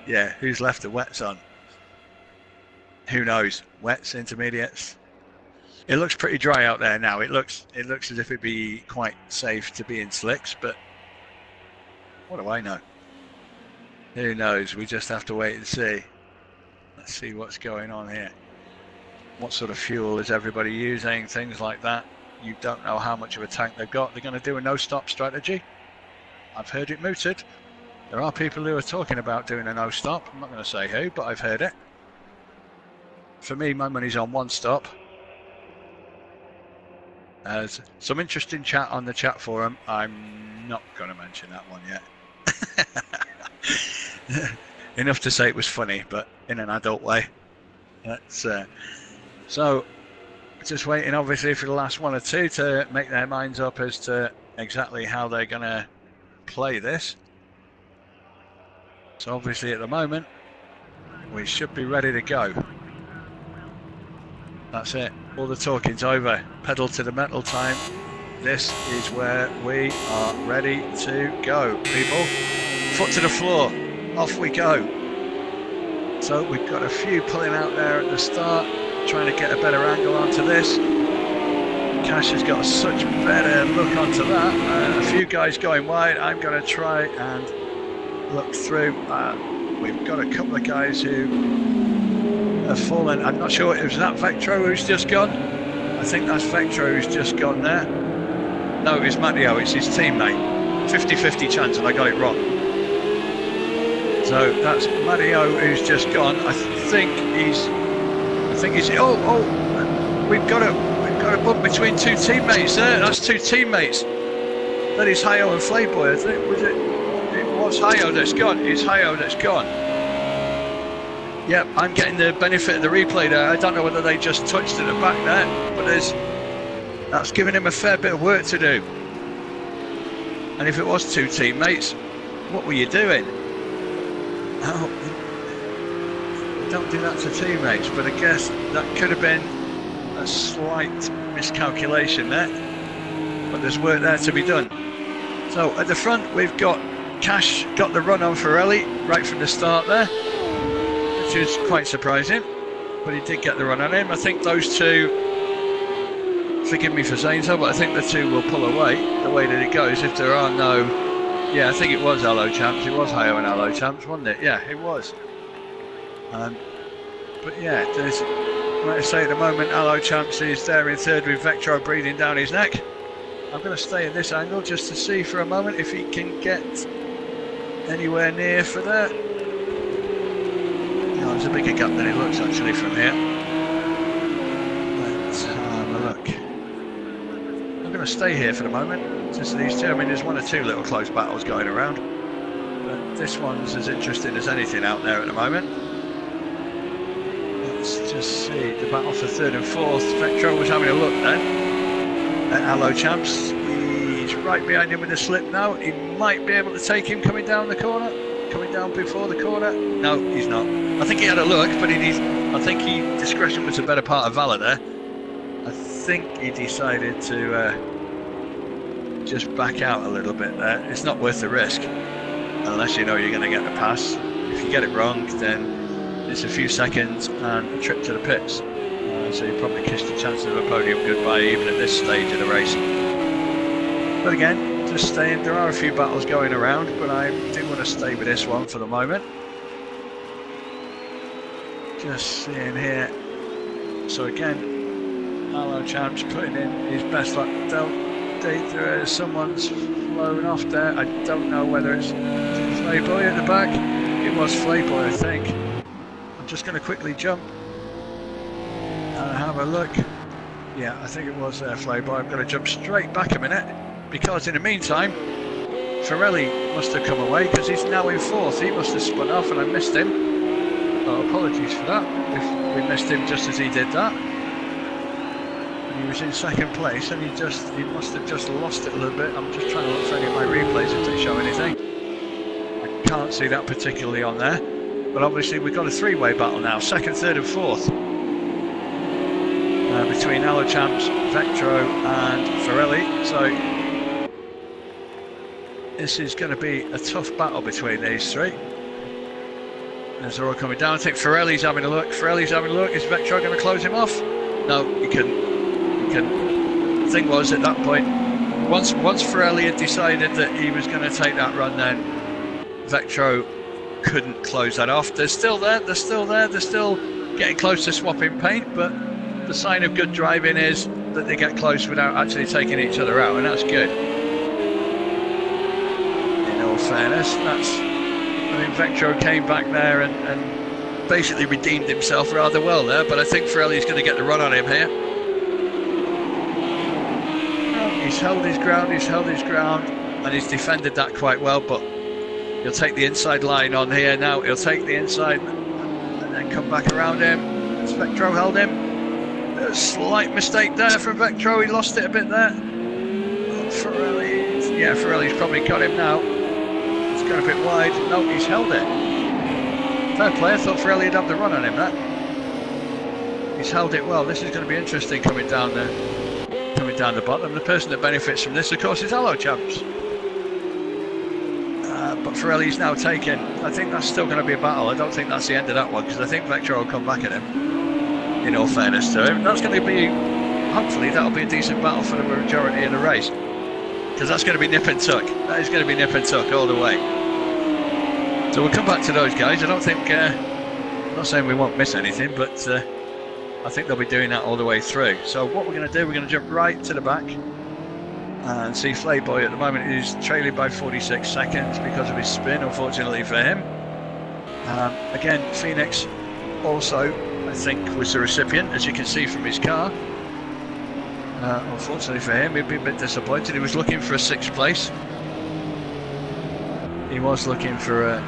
Yeah, who's left the wets on? Who knows? Wets, intermediates. It looks pretty dry out there now. It looks as if it'd be quite safe to be in slicks, but what do I know? Who knows? We just have to wait and see. Let's see what's going on here. What sort of fuel is everybody using? Things like that. You don't know how much of a tank they've got. They're going to do a no-stop strategy. I've heard it mooted. There are people who are talking about doing a no-stop. I'm not going to say who, but I've heard it. For me, my money's on one stop. There's some interesting chat on the chat forum. I'm not going to mention that one yet. Enough to say it was funny, but in an adult way. That's so. Just waiting, obviously, for the last one or two to make their minds up as to exactly how they're going to play this. So obviously, at the moment, we should be ready to go. That's it. All the talking's over. Pedal to the metal time. This is where we are ready to go, people. Foot to the floor. Off we go. So we've got a few pulling out there at the start, trying to get a better angle onto this. Cash has got such better look onto that. A few guys going wide. I'm going to try and look through. We've got a couple of guys who have fallen. I'm not sure, is that Vectro who's just gone? I think that's Vectro who's just gone there. No, it's Matteo, it's his teammate. 50-50 chance, and I got it wrong. So that's Matteo who's just gone. I think he's. Oh, we've got a bump between two teammates there. That's two teammates. That is Hayo and Flayboy. I think it was Hayo that's gone. It's Hayo that's gone. Yep, I'm getting the benefit of the replay there. I don't know whether they just touched at the back there, but that's giving him a fair bit of work to do. And if it was two teammates, what were you doing? Oh, don't do that to teammates, but I guess that could have been a slight miscalculation there. But there's work there to be done. So at the front, we've got Cash got the run on Ferrelli right from the start there, which is quite surprising, but he did get the run on him. I think those two, forgive me for saying so, but I think the two will pull away the way that it goes if there are no. Yeah, I think it was Allo Champs. It was Hayo and Allo Champs, wasn't it? Yeah, it was. But yeah, there's, like I say, at the moment, Allo Champs is there in third with Vectro breathing down his neck. I'm going to stay at this angle just to see for a moment if he can get anywhere near for that. No, there's a bigger gap than it looks actually from here. Let's have a look. I'm going to stay here for the moment. Just these two. I mean, there's one or two little close battles going around, but this one's as interesting as anything out there at the moment. Let's just see the battle for third and fourth. Vectro was having a look then at Allo Champs. He's right behind him with a slip now. He might be able to take him coming down the corner, coming down before the corner. No, he's not. I think he had a look, but I think discretion was a better part of valor there. I think he decided to just back out a little bit there. It's not worth the risk unless you know you're going to get the pass. If you get it wrong, then it's a few seconds and a trip to the pits. So you probably kissed the chances of a podium goodbye even at this stage of the race. But again, just staying, there are a few battles going around, but I do want to stay with this one for the moment. Just seeing here. So again, Allo Champs putting in his best luck. Someone's flown off there. I don't know whether it's Flayboy at the back. It was Flayboy, I think. I'm just going to quickly jump and have a look. Yeah, I think it was Flayboy. I'm going to jump straight back a minute because in the meantime, Ferrelli must have come away because he's now in fourth. He must have spun off and I missed him. Oh, apologies for that if we missed him just as he did that. He was in second place and he must have just lost it a little bit. I'm just trying to look for any of my replays if they show anything. I can't see that particularly on there, but obviously we've got a three-way battle now, second, third and fourth, between Allo Champs, Vectro and Ferrelli. So this is going to be a tough battle between these three as they're all coming down. I think Ferrelli's having a look. Is Vectro going to close him off? No, he couldn't. The thing was, at that point, once Ferrelli had decided that he was going to take that run, then Vectro couldn't close that off. They're still there, they're still getting close to swapping paint, but the sign of good driving is that they get close without actually taking each other out, and that's good. In all fairness, I mean, Vectro came back there and basically redeemed himself rather well there, but I think Ferrelli's going to get the run on him here. He's held his ground, and he's defended that quite well, but He'll take the inside line on here now. He'll take the inside and then come back around him. Spectro held him. A slight mistake there from Vectro. He lost it a bit there. Ferrari, yeah, Ferrari's probably got him now. It's gone a bit wide. No, he's held it. Fair play. I thought Ferrari would have the run on him. That he's held it well. This is going to be interesting coming down the bottom. The person that benefits from this, of course, is Hello Champs. But Ferrari's now taken. I think that's still going to be a battle. I don't think that's the end of that one, because I think Vectro will come back at him. In all fairness to him, that's going to be. Hopefully, that'll be a decent battle for the majority of the race, because that's going to be nip and tuck. That is going to be nip and tuck all the way. So we'll come back to those guys. I don't think. I'm not saying we won't miss anything, but I think they'll be doing that all the way through. So what we're going to do, we're going to jump right to the back and see Flayboy at the moment is trailing by 46 seconds because of his spin, unfortunately for him. Again, Phoenix also, I think, was the recipient, as you can see from his car. Unfortunately for him, he'd be a bit disappointed. He was looking for a 6th place. He was looking for a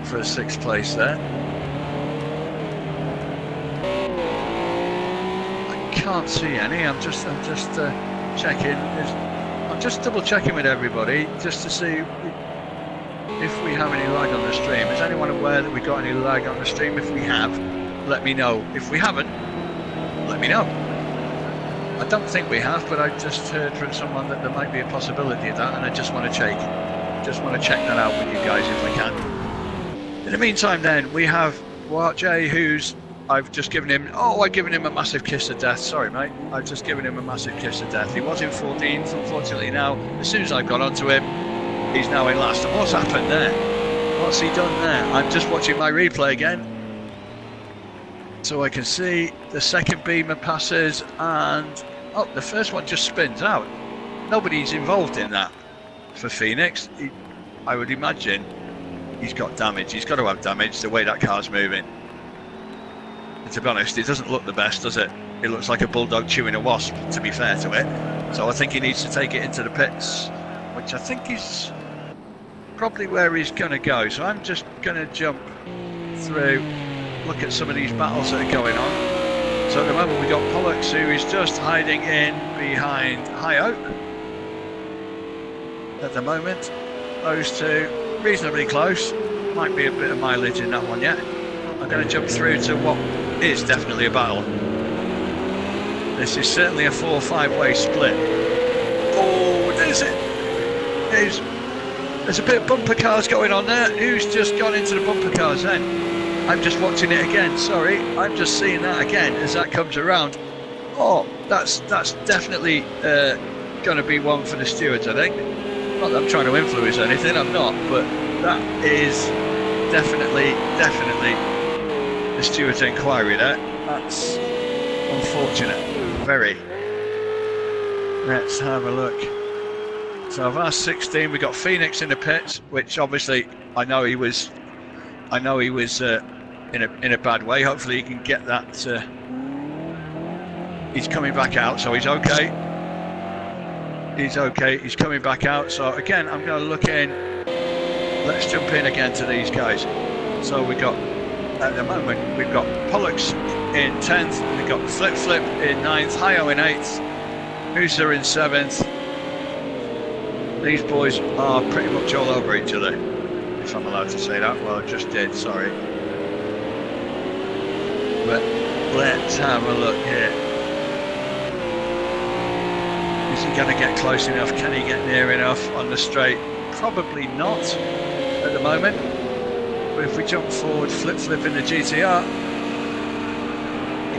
6th place there. I can't see any. I'm just checking. I'm just double checking with everybody just to see if we have any lag on the stream. Is anyone aware that we got any lag on the stream? If we have, let me know. If we haven't, let me know. I don't think we have, but I just heard from someone that there might be a possibility of that, and I just want to check that out with you guys if we can. In the meantime, then we have Jay, who's I've given him a massive kiss of death. Sorry, mate. I've just given him a massive kiss of death. He was in 14th, unfortunately. Now, as soon as I've got onto him, he's now in last. And what's happened there? What's he done there? I'm just watching my replay again, so I can see the second beamer passes, and the first one just spins out. Nobody's involved in that for Phoenix. I would imagine he's got damage. He's got to have damage the way that car's moving. And to be honest, it doesn't look the best, does it? It looks like a bulldog chewing a wasp, to be fair to it. So I think he needs to take it into the pits, which I think is probably where he's going to go. So I'm just going to jump through, look at some of these battles that are going on. So at the moment we've got Pollux, who is just hiding in behind Hyo. At the moment, those two reasonably close. Might be a bit of mileage in that one yet. I'm going to jump through to what is definitely a battle. This is certainly a 4 or 5 way split. Oh, there's it. There's a bit of bumper cars going on there. Who's just gone into the bumper cars then? I'm just watching it again, sorry. I'm just seeing that again as that comes around. Oh, that's definitely going to be one for the stewards, I think. Not that I'm trying to influence anything, I'm not, but that is definitely the stewards' inquiry there. That's unfortunate, very. Let's have a look. So of our 16, we got Phoenix in the pits, which obviously I know he was in a bad way. Hopefully he can get that. He's coming back out, so he's okay. He's okay. He's coming back out. So again, I'm going to look in. Let's jump in again to these guys. So we got at the moment we've got Pollux in 10th. We've got Flip in 9th. Hyo in 8th. Musa in 7th. These boys are pretty much all over each other, if I'm allowed to say that. Well, I just did, sorry. But let's have a look here. Is he going to get close enough? Can he get near enough on the straight? Probably not at the moment. But if we jump forward, Flip in the GTR,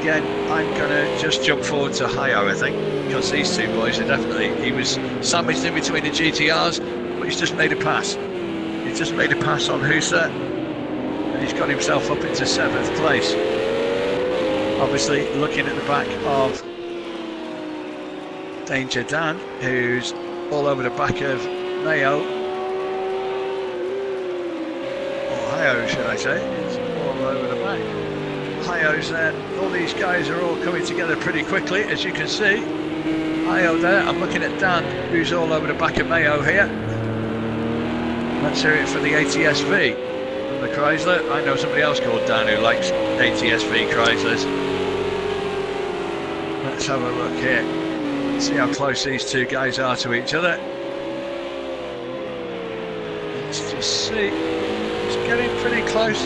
again, I'm going to just jump forward to Hyo, I think, because these two boys are definitely, he was sandwiched in between the GTRs, but he's just made a pass. He's just made a pass on Husa, and he's got himself up into 7th place. Obviously, looking at the back of Danger Dan, who's all over the back of Mayo, or Hyo, should I say? He's all over the back. Hyo's there. All these guys are all coming together pretty quickly, as you can see. Hyo there. I'm looking at Dan, who's all over the back of Mayo here. Let's hear it for the ATSV from the Chrysler. I know somebody else called Dan who likes ATSV Chryslers. Let's have a look here. See how close these two guys are to each other. Let's just see. He's getting pretty close.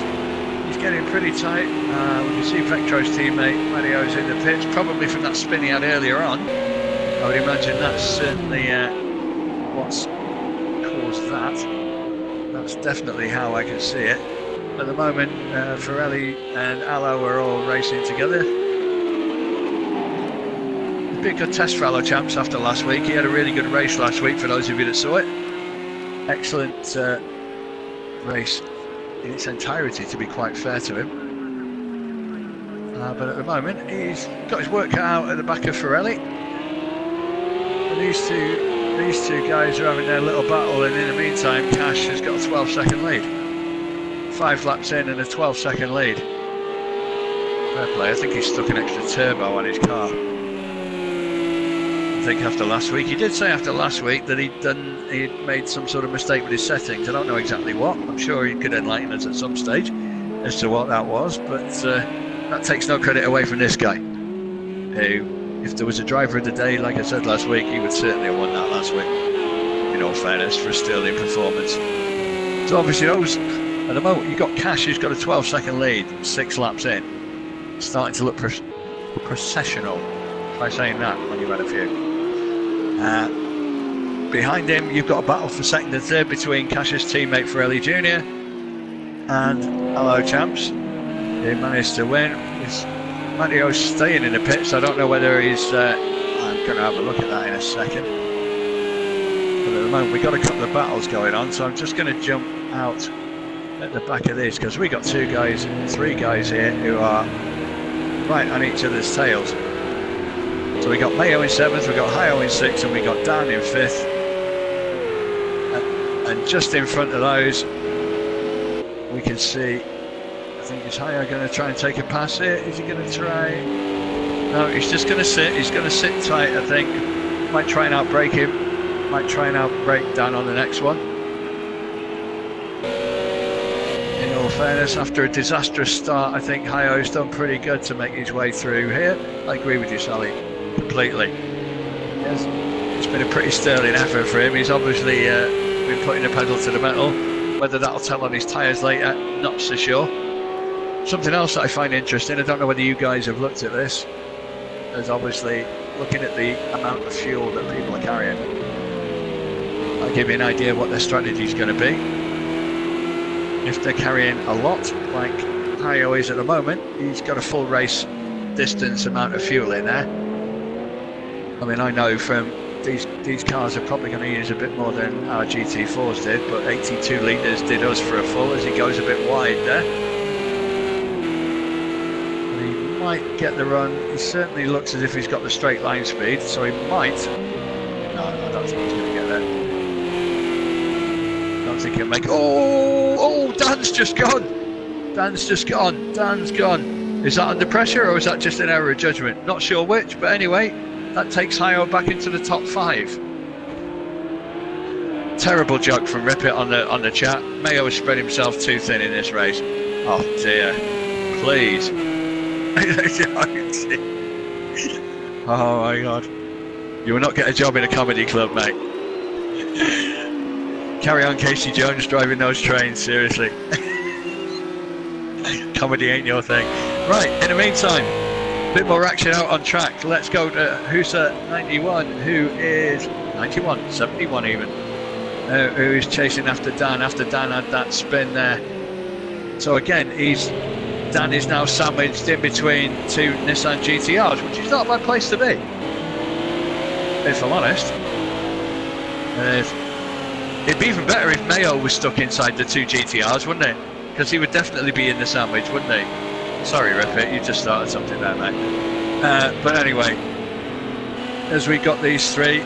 He's getting pretty tight. We can see Vectro's teammate Mario's in the pits, probably from that spin he had earlier on. I would imagine that's certainly what's caused that. That's definitely how I can see it. At the moment, Pirelli and Allo are all racing together. A big good test for Allo Champs after last week. He had a really good race last week, for those of you that saw it. Excellent race in its entirety, to be quite fair to him. But at the moment, he's got his work cut out at the back of Pirelli. And these two guys are having their little battle, and in the meantime, Cash has got a 12-second lead. 5 laps in and a 12-second lead. Fair play. I think he's stuck an extra turbo on his car. I think after last week, he did say after last week that he'd made some sort of mistake with his settings. I don't know exactly what. I'm sure he could enlighten us at some stage as to what that was, but that takes no credit away from this guy, who, if there was a driver of the day, like I said last week, he would certainly have won that last week, in all fairness, for a sterling performance. So obviously those, at the moment, you've got Cash, who's got a 12-second lead, 6 laps in. It's starting to look processional, by saying that, when you've had a few. Behind him, you've got a battle for second and third between Cash's teammate Pirelli Jr. and Allo Champs. He managed to win. Matteo's staying in the pits. I don't know whether he's... I'm going to have a look at that in a second. But at the moment, we've got a couple of battles going on, so I'm just going to jump out at the back of this, because we've got 3 guys here who are right on each other's tails. So we got Mayo in 7th, we got Hayo in 6th, and we got Dan in 5th. And just in front of those, we can see, I think, is Hayo going to try and take a pass here? Is he going to try? No, he's just going to sit. He's going to sit tight, I think. Might try and outbrake him. Might try and outbrake Dan on the next one. In all fairness, after a disastrous start, I think Hayo's done pretty good to make his way through here. I agree with you, Sally, completely. Yes, it's been a pretty sterling effort for him. He's obviously been putting the pedal to the metal. Whether that'll tell on his tyres later, not so sure. Something else that I find interesting, I don't know whether you guys have looked at this, is obviously looking at the amount of fuel that people are carrying. I'll give you an idea of what their strategy is going to be. If they're carrying a lot, like Hayo is at the moment, he's got a full race distance amount of fuel in there. I mean, I know from these cars are probably going to use a bit more than our GT4s did, but 82 litres did us for a full as he goes a bit wide there. And he might get the run. He certainly looks as if he's got the straight line speed, so he might. No, I don't think he's going to get there. I don't think he'll make. Oh, Dan's just gone. Dan's gone. Is that under pressure or is that just an error of judgment? Not sure which, but anyway. That takes Hayo back into the top 5. Terrible joke from Rip It on the chat. Mayo has spread himself too thin in this race. Oh dear. Please. Oh my god. You will not get a job in a comedy club, mate. Carry on, Casey Jones driving those trains, seriously. Comedy ain't your thing. Right, in the meantime, bit more action out on track. Let's go to Husa 91, who is 91, 71 even, who is chasing after Dan had that spin there. So again, Dan is now sandwiched in between 2 Nissan GTRs, which is not a bad place to be, if I'm honest. It'd be even better if Mayo was stuck inside the 2 GTRs, wouldn't it? Because he would definitely be in the sandwich, wouldn't he? Sorry, Rip, you just started something there, mate. But anyway, as we got these 3,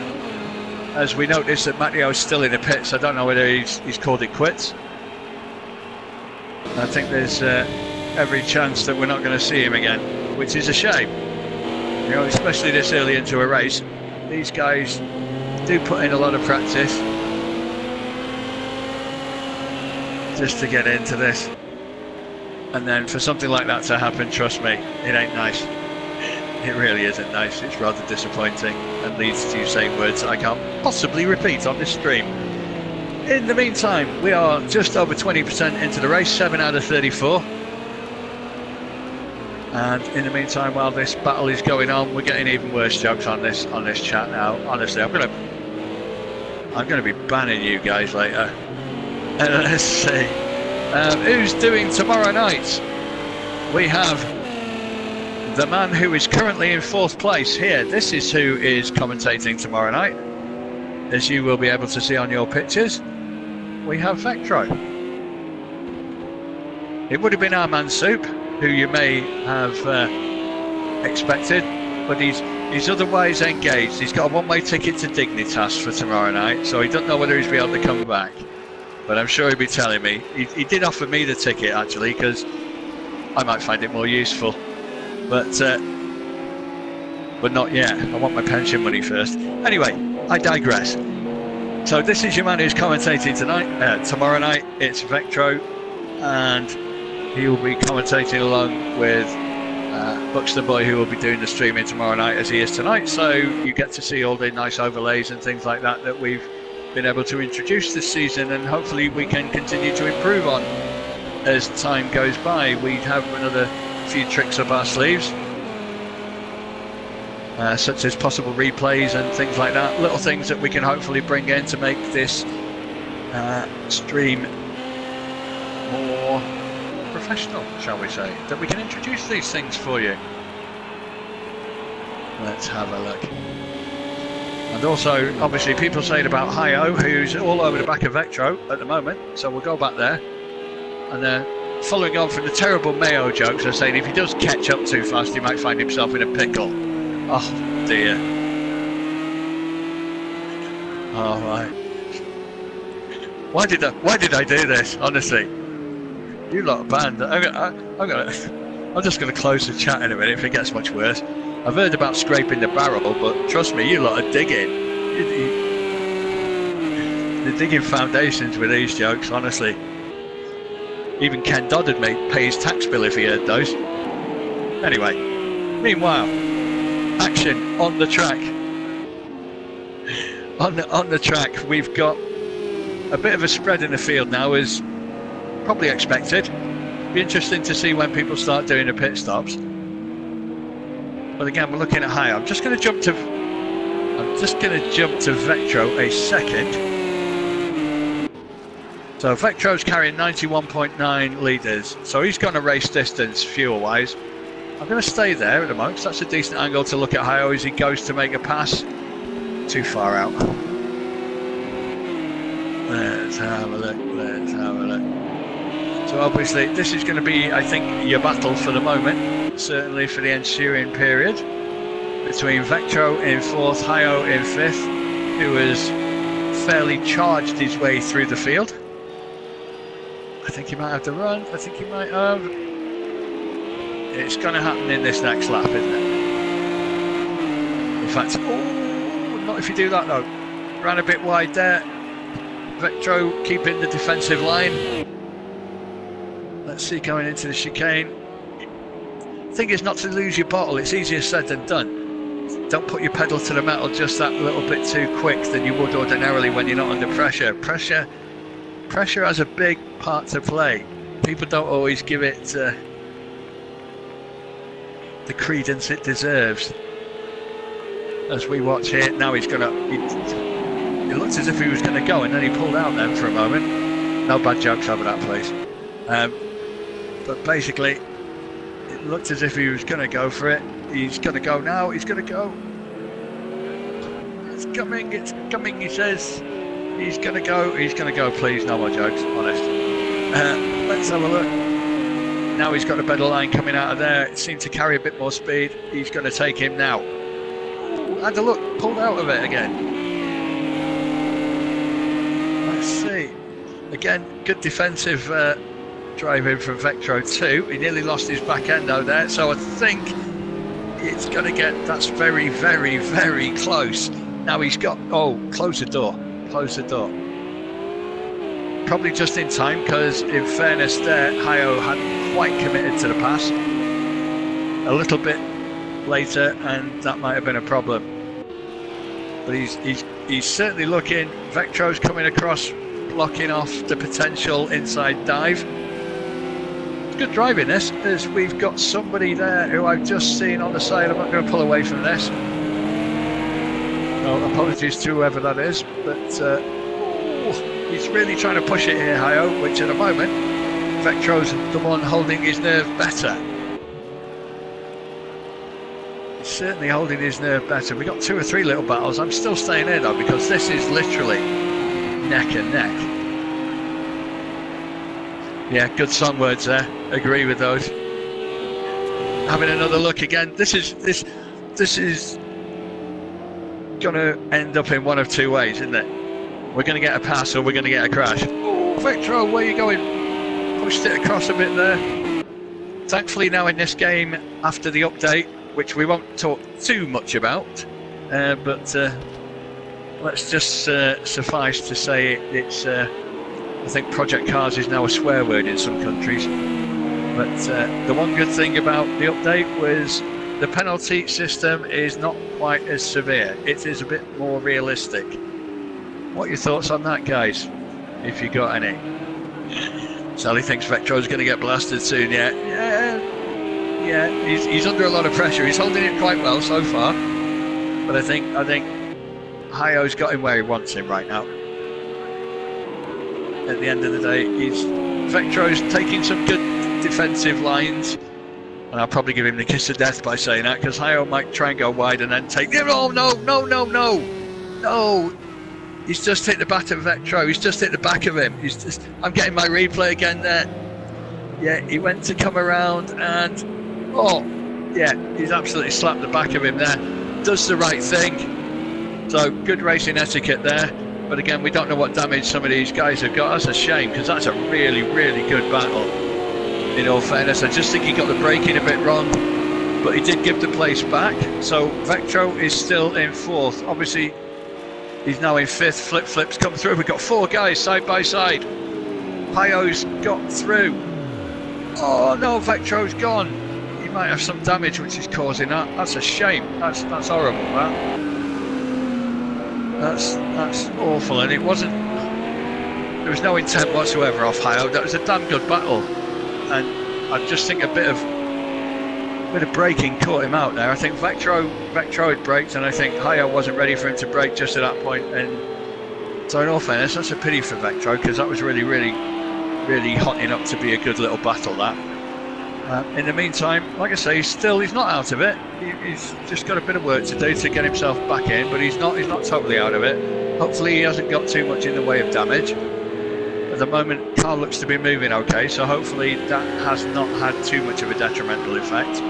as we noticed that Matteo's still in the pits, I don't know whether he's called it quits. I think there's every chance that we're not going to see him again, which is a shame. You know, especially this early into a race. These guys do put in a lot of practice. just to get into this. And then for something like that to happen, trust me, it ain't nice. It really isn't nice. It's rather disappointing and leads to you saying words I can't possibly repeat on this stream. In the meantime, we are just over 20% into the race, 7 out of 34. And in the meantime, while this battle is going on, we're getting even worse jokes on this chat now. Honestly, I'm gonna be banning you guys later. Let's see. Who's doing tomorrow night? We have the man who is currently in 4th place here. This is who is commentating tomorrow night. As you will be able to see on your pictures, we have Vectro. It would have been our man Soup, who you may have expected, but he's otherwise engaged. He's got a one-way ticket to Dignitas for tomorrow night, so he doesn't know whether he's be able to come back. But I'm sure he'll be telling me. He did offer me the ticket, actually, because I might find it more useful. But not yet. I want my pension money first. Anyway, I digress. So this is your man who's commentating tonight. Tomorrow night, it's Vectro, and he will be commentating along with Buxton Boy, who will be doing the streaming tomorrow night as he is tonight. So you get to see all the nice overlays and things like that that we've been able to introduce this season, and hopefully we can continue to improve on as time goes by. We have another few tricks up our sleeves, such as possible replays and things like that, little things that we can hopefully bring in to make this stream more professional, shall we say, that we can introduce these things for you. Let's have a look. And also, obviously, people saying about Hio, who's all over the back of Vectro at the moment, so we'll go back there. And following on from the terrible Mayo jokes, they're saying if he does catch up too fast, he might find himself in a pickle. Oh dear. Oh right. Why did I do this? Honestly, you lot are banned. I'm just going to close the chat in a minute if it gets much worse. I've heard about scraping the barrel, but trust me, you lot are digging. You're digging foundations with these jokes, honestly. Even Ken Dodd would pay his tax bill if he heard those. Anyway, meanwhile, action on the track. On the track, we've got a bit of a spread in the field now, as probably expected. Be interesting to see when people start doing the pit stops. But again, we're looking at high. I'm just going to jump to Vectro a second. So Vectro's carrying 91.9 litres, so he's going to race distance fuel-wise. I'm going to stay there at the moment, 'cause that's a decent angle to look at Hio as he goes to make a pass. Too far out. Let's have a look. Let's have a look. So obviously, this is going to be, I think, your battle for the moment, certainly for the ensuing period, between Vectro in 4th, Hio in 5th, who has fairly charged his way through the field. I think he might have to run. I think he might have. It's going to happen in this next lap, isn't it? In fact, oh, not if you do that though. Ran a bit wide there. Vectro keeping the defensive line. Let's see, going into the chicane. The thing is not to lose your bottle. It's easier said than done. Don't put your pedal to the metal just that little bit too quick than you would ordinarily when you're not under pressure. Pressure has a big part to play. People don't always give it the credence it deserves. As we watch here, now he's gonna. It looks as if he was gonna go, and then he pulled out then for a moment. No bad jokes over that place. But basically, it looked as if he was gonna go for it. He's gonna go now. He's gonna go. It's coming. It's coming. He says. He's gonna go. He's gonna go. Please, no more jokes. Honest. Let's have a look. Now he's got a better line coming out of there. It seemed to carry a bit more speed. He's going to take him now. And a look, pulled out of it again. Let's see. Again, good defensive driving from Vectro too. He nearly lost his back end though there. So I think it's going to get. That's very, very, very close. Now he's got. Oh, close the door. Close the door. probably just in time, because in fairness there, Hayo hadn't quite committed to the pass. A little bit later, and that might have been a problem. But he's certainly looking. Vectro's coming across, blocking off the potential inside dive. It's good driving this, as we've got somebody there who I've just seen on the side. I'm not going to pull away from this. Oh, apologies to whoever that is, but he's really trying to push it here, Hayo, which at the moment, Vectro's the one holding his nerve better. He's certainly holding his nerve better. We've got 2 or 3 little battles. I'm still staying here though, because this is literally neck and neck. Yeah, good song words there. Agree with those. Having another look again. This is going to end up in one of 2 ways, isn't it? We're going to get a pass or we're going to get a crash. Oh, Vectro, where are you going? Pushed it across a bit there. Thankfully now in this game, after the update, which we won't talk too much about, but let's just suffice to say it's, I think Project Cars is now a swear word in some countries. But the one good thing about the update was the penalty system is not quite as severe. It is a bit more realistic. What are your thoughts on that, guys? If you got any. Sally thinks Vectro's going to get blasted soon. Yeah. He's under a lot of pressure. He's holding it quite well so far, but I think Hayo's got him where he wants him right now. At the end of the day, Vectro's taking some good defensive lines. And I'll probably give him the kiss of death by saying that, because Hayo might try and go wide and then take... Oh, no! He's just hit the back of Vectro. He's just hit the back of him. I'm getting my replay again there. Yeah, he went to come around and... Oh, yeah, he's absolutely slapped the back of him there. Does the right thing. So, good racing etiquette there. But again, we don't know what damage some of these guys have got. That's a shame, because that's a really, really good battle. In all fairness, I just think he got the braking a bit wrong, but he did give the place back. So Vectro is still in 4th. Obviously, he's now in 5th. Flip's come through. We've got 4 guys side by side. Hayo's got through. Oh no, Vectro's gone. He might have some damage which is causing that. That's a shame. That's horrible. That's awful, and it wasn't. There was no intent whatsoever off Hayo. That was a damn good battle. And I just think a bit of braking caught him out there. I think Vectro had braked, and I think Hayo wasn't ready for him to brake just at that point. And so, in all fairness, that's a pity for Vectro, because that was really, really, really hotting up to be a good little battle. That. In the meantime, like I say, he's not out of it. He's just got a bit of work to do to get himself back in, but he's not totally out of it. Hopefully, he hasn't got too much in the way of damage. At the moment, car looks to be moving okay, so hopefully that has not had too much of a detrimental effect.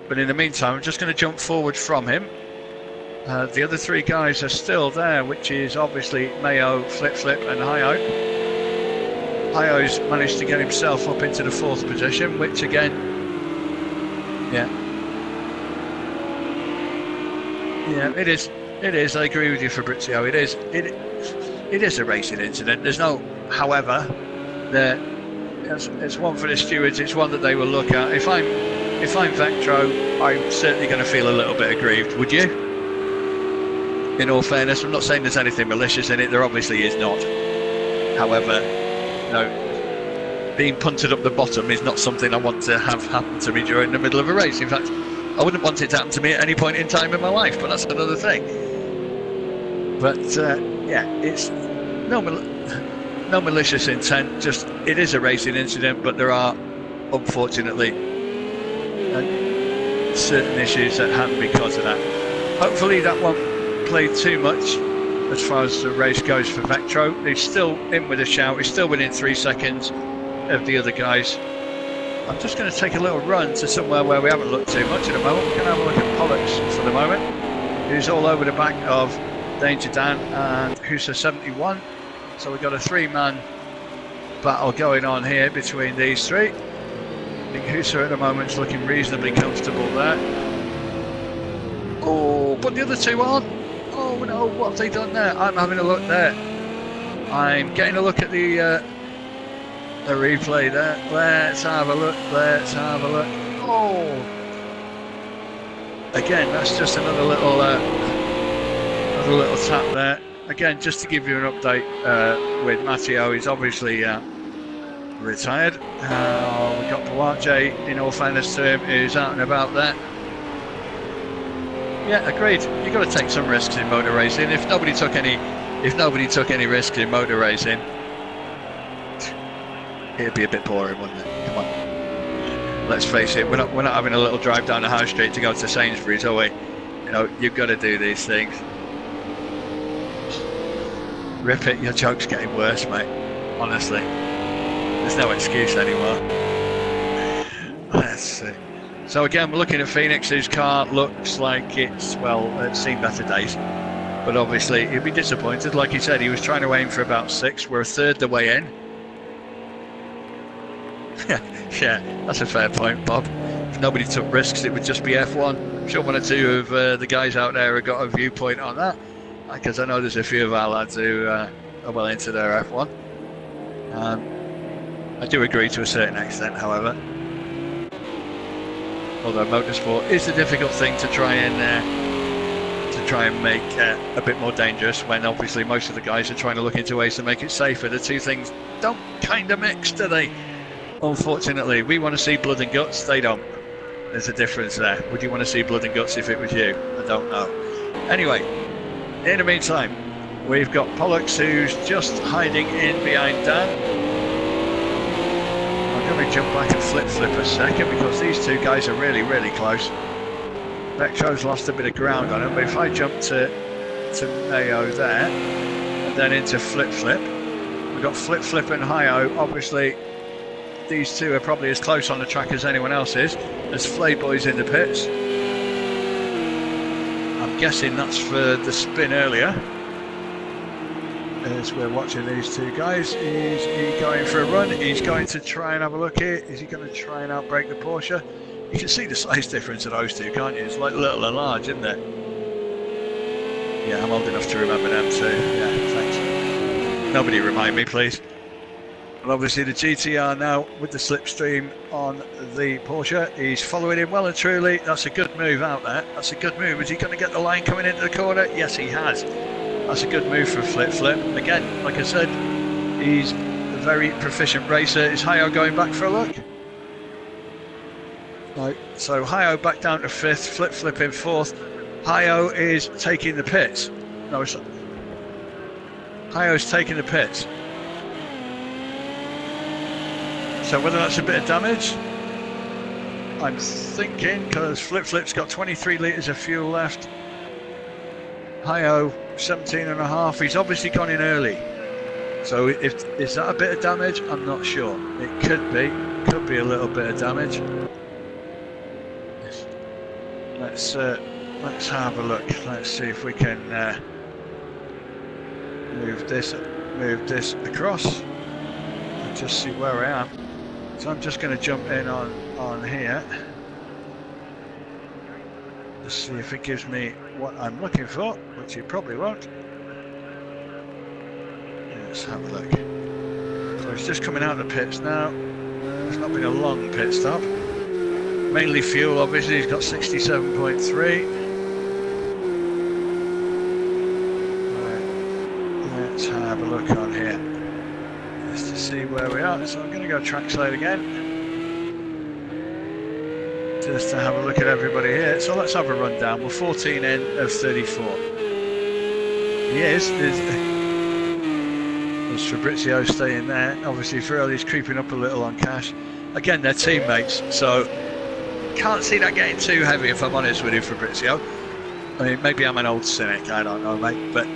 But in the meantime, I'm just going to jump forward from him. The other 3 guys are still there, which is obviously Mayo, Flip, and Hayo. Hayo's managed to get himself up into the 4th position, which again, yeah, it is. I agree with you, Fabrizio. It is a racing incident. There's no however. It's one for the stewards. It's one that they will look at. If I'm Vectro, I'm certainly going to feel a little bit aggrieved. Would you? In all fairness, I'm not saying there's anything malicious in it. There obviously is not. However, being punted up the bottom is not something I want to have happen to me during the middle of a race. In fact, I wouldn't want it to happen to me at any point in time in my life, but that's another thing. But yeah, it's no malicious intent, just it is a racing incident, but there are unfortunately certain issues that happen because of that. Hopefully that won't play too much as far as the race goes for Vectro. He's still in with a shout, he's still within 3 seconds of the other guys. I'm just going to take a little run to somewhere where we haven't looked too much at the moment. We're going to have a look at Pollux for the moment, who's all over the back of Danger Dan and Husa 71. So we've got a 3-man battle going on here between these 3. I think Husa at the moment is looking reasonably comfortable there. Oh, but the other 2 aren't. Oh no, what have they done there? I'm having a look there. I'm getting a look at the replay there. Let's have a look. Let's have a look. Oh, again, that's just another little tap there. Again, just to give you an update with Matteo, he's obviously retired. We've got Pawache, in all fairness to him, who's out and about there. Yeah, agreed. You've got to take some risks in motor racing. If nobody took any risks in motor racing, it'd be a bit boring, wouldn't it? Come on. Let's face it, we're not having a little drive down the high street to go to Sainsbury's, are we? You know, you've got to do these things. Rip it, your joke's getting worse, mate. Honestly. There's no excuse anymore. Let's see. So again, we're looking at Phoenix, whose car looks like it's, well, it's seen better days. But obviously, he'd be disappointed. Like he said, he was trying to aim for about 6. We're a third the way in. Yeah, that's a fair point, Bob. If nobody took risks, it would just be F1. I'm sure one or two of the guys out there have got a viewpoint on that, because I know there's a few of our lads who are well into their F1. I do agree to a certain extent, however. Although motorsport is a difficult thing to try and make a bit more dangerous, when obviously most of the guys are trying to look into ways to make it safer. The two things don't kind of mix, do they? Unfortunately, we want to see blood and guts, they don't. There's a difference there. Would you want to see blood and guts if it was you? I don't know. Anyway, in the meantime, we've got Pollux, who's just hiding in behind Dan. I'm going to jump back and flip a second, because these two guys are really, really close. Vectro's lost a bit of ground on him, but if I jump to Mayo there, and then into flip, we've got flip and Hio. Obviously, these two are probably as close on the track as anyone else is. There's Flayboy's in the pits. I'm guessing that's for the spin earlier. As we're watching these two guys, is he going for a run? He's going to try and have a look here. Is he going to try and outbrake the Porsche? You can see the size difference of those two, can't you? It's like little and large, isn't it? Yeah, I'm old enough to remember them too. Yeah, thanks. Nobody remind me, please. Well, obviously the GTR now with the slipstream on the Porsche. He's following him well and truly. That's a good move out there. That's a good move. Is he going to get the line coming into the corner? Yes, he has. That's a good move for Flip. Again, like I said, he's a very proficient racer. Is Hio going back for a look? No. So Hio back down to 5th, Flip in 4th. Hio is taking the pits. No, it's not. Hio's taking the pits. So whether that's a bit of damage, I'm thinking, because Flip's got 23 litres of fuel left. Hio 17.5. He's obviously gone in early. So is that a bit of damage? I'm not sure. It could be a little bit of damage. Let's have a look. Let's see if we can move this across and just see where I am. So I'm just going to jump in on here. Let's see if it gives me what I'm looking for, which it probably won't. Let's have a look. So it's just coming out of the pits now. It's not been a long pit stop. Mainly fuel, obviously. He's got 67.3. Right. Let's have a look on here, just to see where we are. So I'm going to go trackside again, just to have a look at everybody here. So let's have a rundown. We're 14 in of 34. He is. There's Fabrizio staying there. Obviously, Firelli's creeping up a little on Cash. Again, they're teammates, so can't see that getting too heavy, if I'm honest with you, Fabrizio. I mean, maybe I'm an old cynic, I don't know, mate, but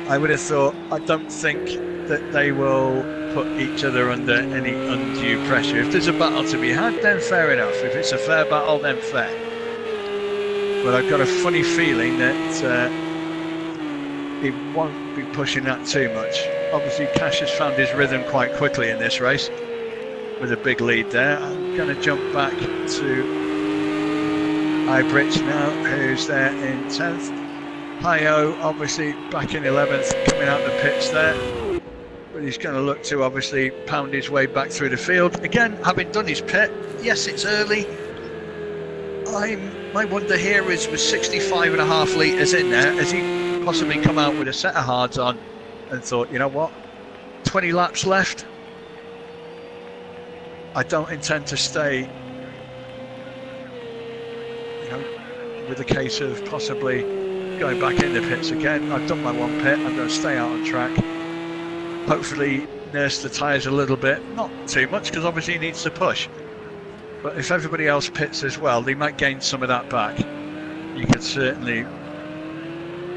I would have thought, I don't think that they will put each other under any undue pressure. If there's a battle to be had, then fair enough. If it's a fair battle, then fair. But I've got a funny feeling that he won't be pushing that too much. Obviously, Cash has found his rhythm quite quickly in this race, with a big lead there. I'm going to jump back to Ibridge now, who's there in 10th. Hayo obviously back in 11th, coming out the pits there. But he's going to look to obviously pound his way back through the field. Again, having done his pit, yes, it's early. My wonder here is with 65.5 litres in there, has he possibly come out with a set of hards on and thought, you know what, 20 laps left? I don't intend to stay, you know, with a case of possibly going back in the pits again. I've done my one pit, I'm going to stay out on track. Hopefully nurse the tyres a little bit, not too much because obviously he needs to push. But if everybody else pits as well, they might gain some of that back. You could certainly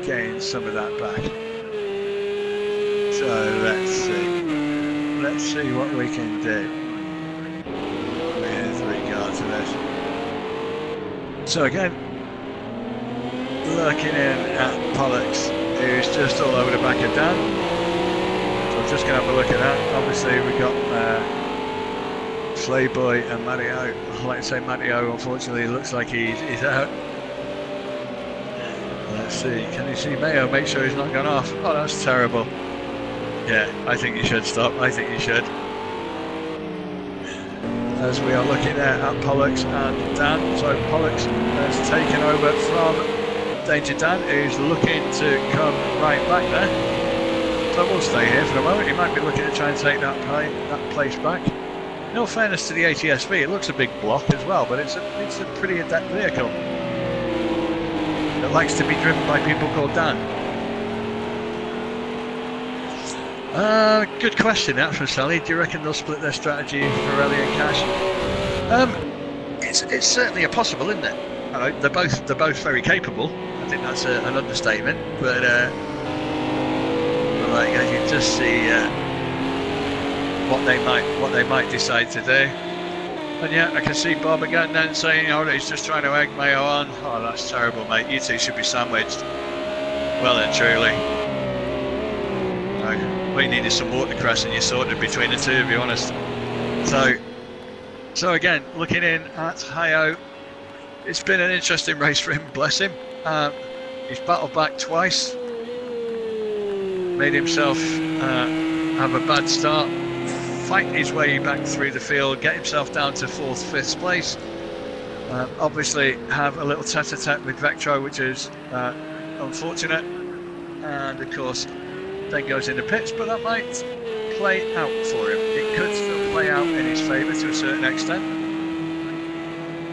gain some of that back. So let's see what we can do with regard to this. So again, looking in at Pollux, who's just all over the back of Dan. So I'm just going to have a look at that. Obviously we've got Slayboy and Matteo. I'd like to say Matteo, unfortunately, looks like he's out. Let's see, can you see Mayo? Make sure he's not gone off. Oh, that's terrible. Yeah, I think you should stop. I think you should. As we are looking there at Pollux and Dan. So Pollux has taken over from Danger Dan, who's looking to come right back there. So we'll stay here for a moment. He might be looking to try and take that place back. In all fairness to the ATSV, it looks a big block as well, but it's a pretty adept vehicle that likes to be driven by people called Dan. Good question, that from Sally. Do you reckon they'll split their strategy, Pirelli and Cash? It's certainly a possible, isn't it? They're both very capable. I think that's an understatement. But like, you can just see what they might decide to do. And yeah, I can see Bob again then saying, oh, he's just trying to egg Mayo on. Oh, that's terrible, mate. You two should be sandwiched. Well and truly. We needed some watercress and you sorted between the two, to be honest. So again, looking in at Hayo, it's been an interesting race for him, bless him. He's battled back twice, made himself have a bad start, fight his way back through the field, get himself down to 4th, 5th place. Obviously have a little tete-a-tete with Vectro, which is unfortunate, and of course then goes into pits, but that might play out for him. It could still play out in his favour to a certain extent.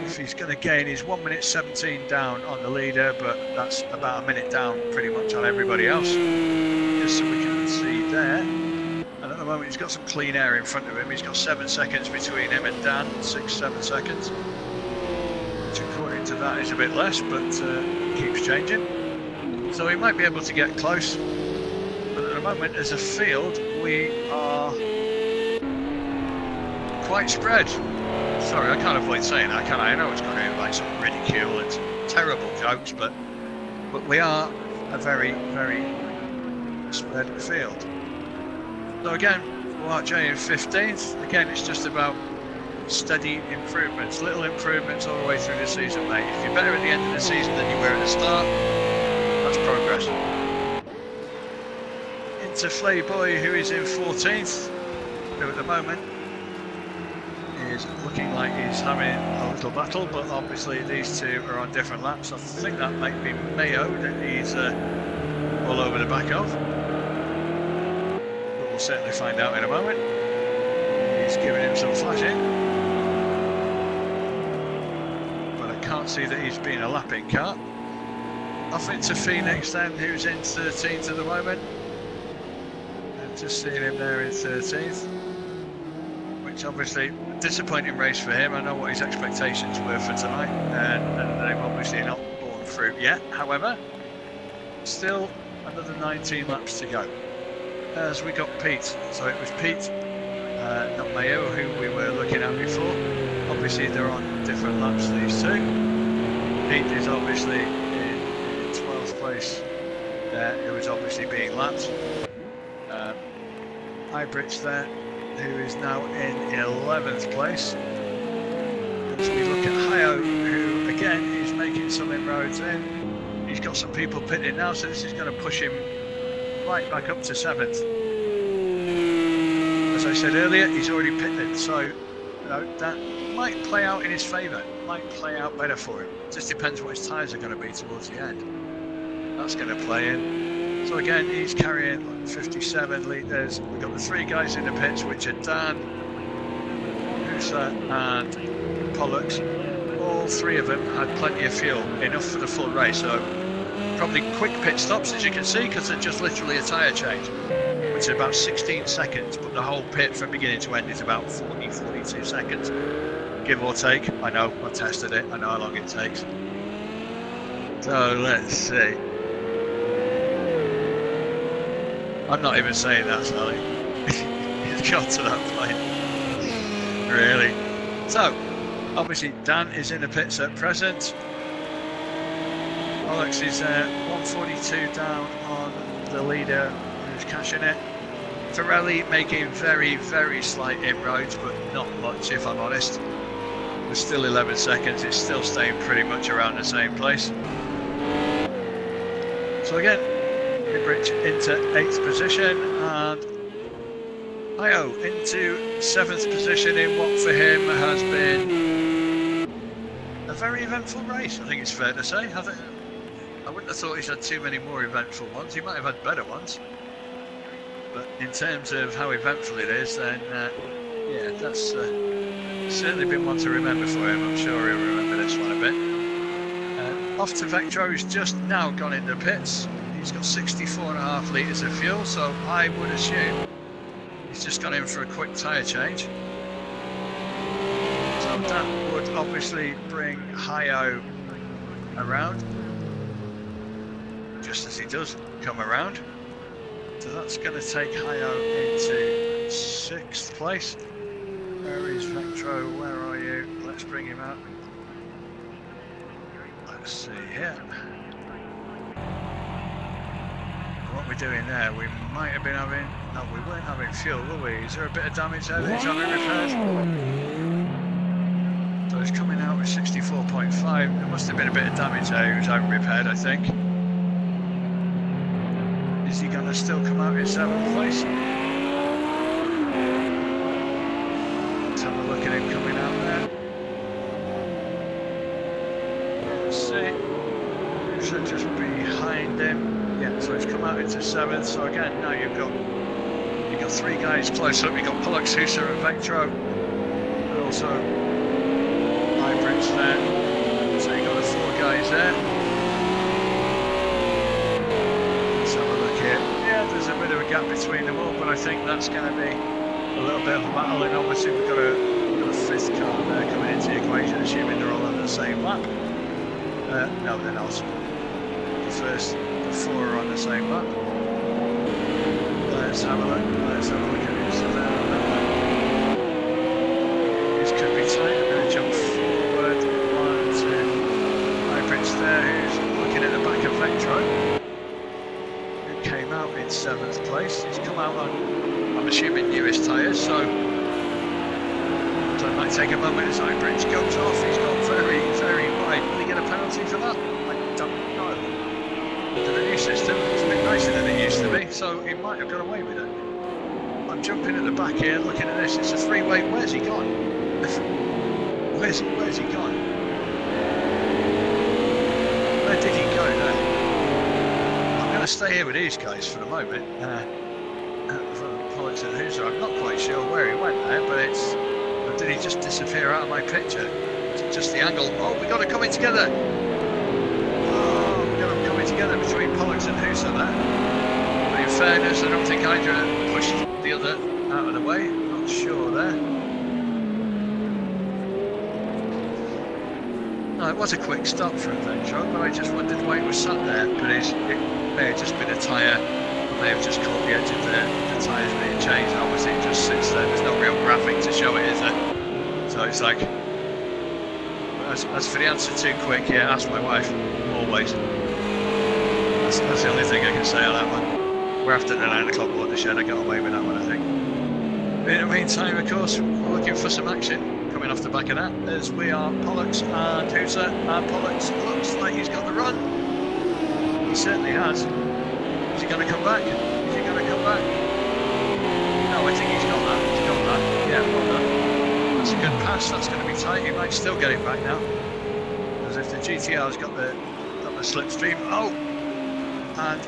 If he's going to gain, he's 1 minute 17 down on the leader, but that's about a minute down pretty much on everybody else. Just so we can see there. And at the moment he's got some clean air in front of him. He's got 7 seconds between him and Dan, 6-7 seconds. Which according to that is a bit less, but keeps changing. So he might be able to get close. But at the moment, as a field, we are quite spread. Sorry, I can't avoid saying that, can I? I know it's going to invite some ridicule and some terrible jokes, but we are a very, very spread field. So again, RJ in 15th. Again, it's just about steady improvements, little improvements all the way through the season, mate. If you're better at the end of the season than you were at the start, that's progress. Into Flayboy, who is in 14th, who at the moment is looking like he's having a little battle, but obviously these two are on different laps. I think that might be Mayo that he's all over the back of. But we'll certainly find out in a moment. He's giving him some flashing. But I can't see that he's been a lapping car. Off into Phoenix then, who's in 13th at the moment. Just seeing him there in 13th, which obviously disappointing race for him. I know what his expectations were for tonight, and they've obviously not borne fruit yet. However, still another 19 laps to go. As we got Pete, so it was Pete, not Mayo, who we were looking at before. Obviously they're on different laps, these two. Pete is obviously in 12th place there, who is obviously being lapped. Hybrids there, who is now in 11th place. As we look at Hayo, who again is making some inroads in. He's he's got some people pitting now, so this is going to push him right back up to 7th. As I said earlier, he's already pitted, so you know, that might play out in his favour, might play out better for him. Just depends what his tyres are going to be towards the end. That's going to play in. So again, he's carrying 57 litres. We've got the 3 guys in the pits, which are Dan, Husa and Pollux. All 3 of them had plenty of fuel, enough for the full race. So probably quick pit stops, as you can see, because they're just literally a tyre change, which is about 16 seconds, but the whole pit from beginning to end is about 42 seconds, give or take. I know, I've tested it, I know how long it takes. So let's see. I'm not even saying that, Sally. He's got to that point. Really. So, obviously Dan is in the pits at present. Alex is 142 down on the leader, who's cashing it. Pirelli making very, very slight inroads, but not much if I'm honest. There's still 11 seconds, it's still staying pretty much around the same place. So again, Bridge into 8th position, and Io into 7th position in what for him has been a very eventful race, I think it's fair to say. I wouldn't have thought he's had too many more eventful ones. He might have had better ones, but in terms of how eventful it is, then yeah, that's certainly been one to remember for him. I'm sure he'll remember this one a bit. Off to Vectro, who's just now gone into pits. He's got 64.5 litres of fuel, so I would assume he's just gone in for a quick tyre change. So that would obviously bring Hayo around, just as he does come around. So that's going to take Hayo into 6th place. Where is Vectro? Where are you? Let's bring him out. Let's see here. What we're doing there, we might have been having, no, we weren't having fuel, were we? Is there a bit of damage there that he's having repaired? So he's coming out with 64.5. There must have been a bit of damage there he was having repaired, I think. Is he going to still come out in 7th place? Let's have a look at him coming out there. Let's see. Should just behind him. Yeah, so he's come out into 7th. So again, now you've got 3 guys close up. You've got Pollux, Husa and Vectro, and also Hybrids there. So you've got the 4 guys there. Let's have a look here. Yeah, there's a bit of a gap between them all, but I think that's going to be a little bit of a battle. And obviously we've got a 5th car there coming into the equation, assuming they're all on the same lap. No, they're not. The 4 are on the same lap. Let's have a look. Let's have a look at who's there. This could be tight. I'm going to jump forward. 1, 2. Hybrids there, who's looking at the back of Vectro, who came out in 7th place. He's come out on, I'm assuming, newest tyres, so it might take a moment as Hybrids goes off. He's gone very, very wide. Will he get a penalty for that? I don't know. Under the new system, it's a bit nicer than it used to be, so he might have got away with it. I'm jumping at the back here, looking at this. It's a 3-way. Where's he gone? Where's he gone? Where did he go there? I'm going to stay here with these guys for the moment. Pollux and Husa. I'm not quite sure where he went there, but it's. Or did he just disappear out of my picture? It's just the angle. Oh, we got it coming together. Together between Pollux and Husa there. But in fairness, I don't think Hydra pushed the other out of the way. I'm not sure there. No, it was a quick stop for Vectro, but I just wondered why it was sat there. But it may have just been a tyre. It may have just caught the edge of the tyres being changed. Obviously, it just sits there. There's no real graphic to show it, is there? So it's like, as for the answer too quick, yeah, ask my wife. Always. That's the only thing I can say on that one. We're after the 9 o'clock watershed, I got away with that one, I think. In the meantime, of course, we're looking for some action coming off the back of that, as we are Pollux and Husa, and Pollux looks like he's got the run. certainly has. Is he going to come back? Is he going to come back? No, I think he's got that. He's got that. Yeah, well done. That's a good pass. That's going to be tight. He might still get it back now. As if the GTR's got the slipstream. Oh! And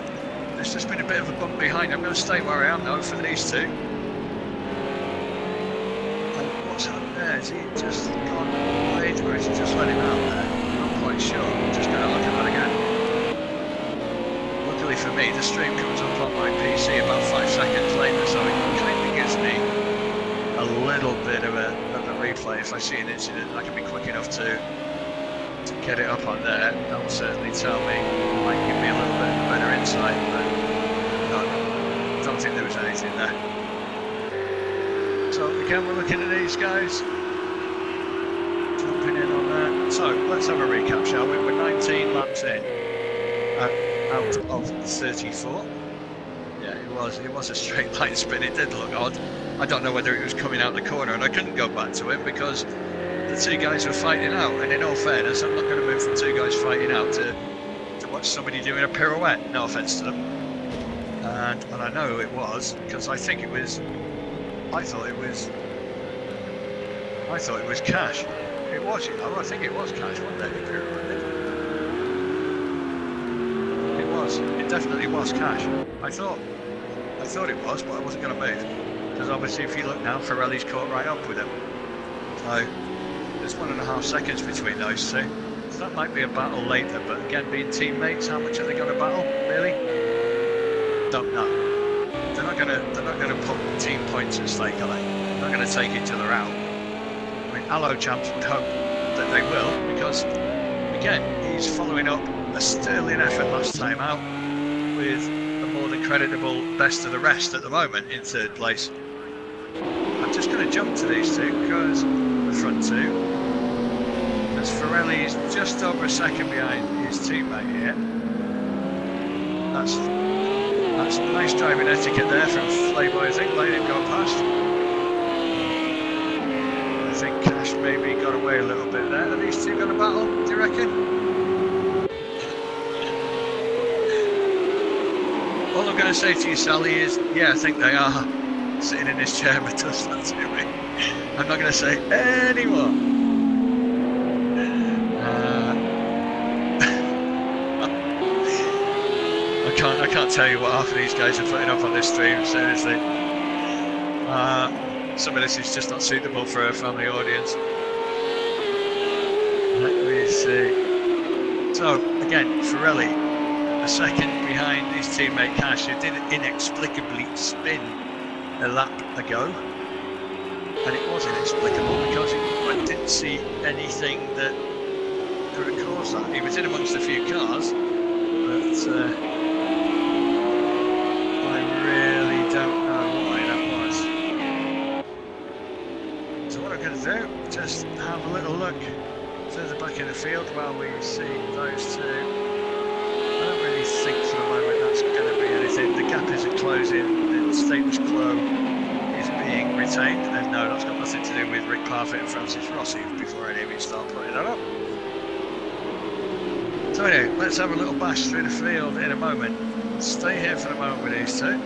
there's just been a bit of a bump behind. I'm going to stay where I am though for these two. What's happened there? Is he just gone wide or is he just let him out there? I'm not quite sure. I'm just going to look at that again. Luckily for me, the stream comes up on my PC about 5 seconds later, so it kind of gives me a little bit of a replay. If I see an incident, I can be quick enough to get it up on there. That will certainly tell me. It might give me a little bit better insight, but no, I don't think there was anything there. So again, we're looking at these guys jumping in on that. So let's have a recap, shall we? We're 19 laps in out of 34. Yeah, it was a straight line spin. It did look odd. I don't know whether it was coming out the corner, and I couldn't go back to him because the two guys were fighting out. And in all fairness, I'm not going to move from two guys fighting out to watch somebody doing a pirouette. No offence to them. And I know who it was because I thought it was Cash. It was, you know. I think it was Cash, wasn't it? It was. It definitely was Cash. I thought it was, but I wasn't going to move because obviously, if you look now, Pirelli's caught right up with him. So there's 1.5 seconds between those two. So that might be a battle later. But again, being teammates, how much are they going to battle? Really? Don't know. They're not gonna put team points at stake, are they? They're not going to take each other out. I mean, Allo Champs would hope that they will, because again, he's following up a sterling effort last time out with a more than creditable best of the rest at the moment in 3rd place. I'm just going to jump to these two because the front two, as Pirelli is just over a second behind his teammate here. That's nice driving etiquette there from Flayboy, I think, letting him go past. I think Cash maybe got away a little bit there. Are these two going to battle, do you reckon? All I'm going to say to you, Sally, is, yeah, I think they are. Sitting in his chair, but does that to me. I'm not going to say any more. I can't tell you what half of these guys are putting up on this stream, seriously. Some of this is just not suitable for a family audience. Let me see. So, again, Pirelli, a second behind his teammate Cash, who did inexplicably spin a lap ago. And it was inexplicable because I didn't see anything that could have caused that. He was in amongst a few cars, but I really don't know why that was. So what I'm going to do, just have a little look further back in the field while we see those two. I don't really think for the moment that's going to be anything. The gap isn't closing, the status quo is being retained, and no, that's got nothing to do with Rick Parfitt and Francis Rossi before any of you start putting that up. So anyway, let's have a little bash through the field in a moment. Stay here for the moment with these two,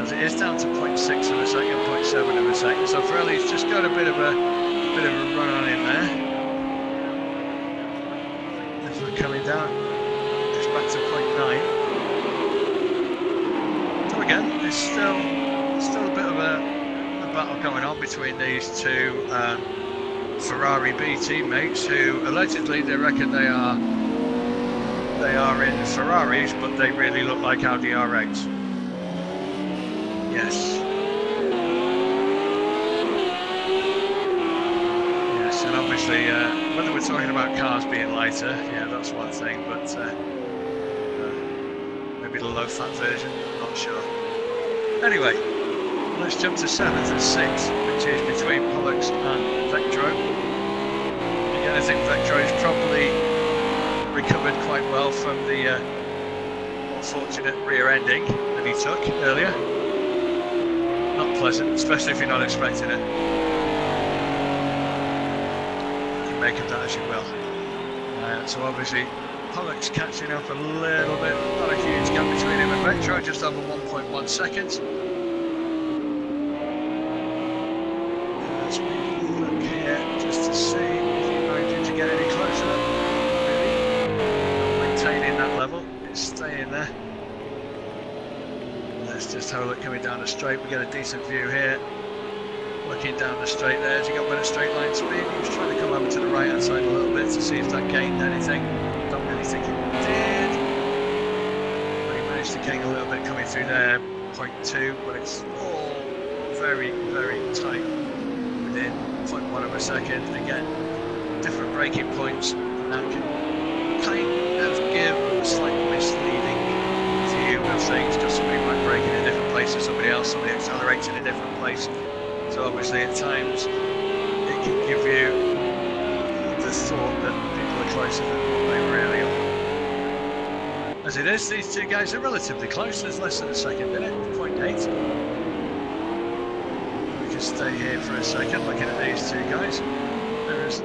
as it is down to 0.6 of a second, 0.7 of a second. So Pirelli's just got a bit of a run on in there. As we're coming down, just back to 0.9. So again, there's still a bit of a battle going on between these two Ferrari B teammates, who allegedly they reckon they are in Ferraris, but they really look like Audi R8s. Yes. Yes, and obviously, whether we're talking about cars being lighter, yeah, that's one thing, but maybe the low-fat version, not sure. Anyway, let's jump to 7th and 6th, which is between Pollux and Vectro. Again, I think Vectro's probably recovered quite well from the unfortunate rear ending that he took earlier. Not pleasant, especially if you're not expecting it. You can make of that as you will. So obviously Pollock's catching up a little bit, not a huge gap between him and Vectro, just over 1.1 seconds. As we look here just to see if he manages to get any closer. Really, not maintaining that level, it's staying there. Let's just have a look coming down the straight. We get a decent view here. Looking down the straight there, as he got better straight line speed. He was trying to come over to the right hand side a little bit to see if that gained anything. Don't really think it did. But he managed to gain a little bit coming through there, 0.2, but it's all very, very tight within 0.1 of a second. Again, different braking points, and that can kind of give a slightly misleading view of things, because somebody might brake in a different place to somebody else, somebody accelerates in a different place. So obviously at times it can give you the thought that people are closer than what they really are. As it is, these two guys are relatively close. There's less than a second in it, 0.8. We can stay here for a second looking at these two guys. There's,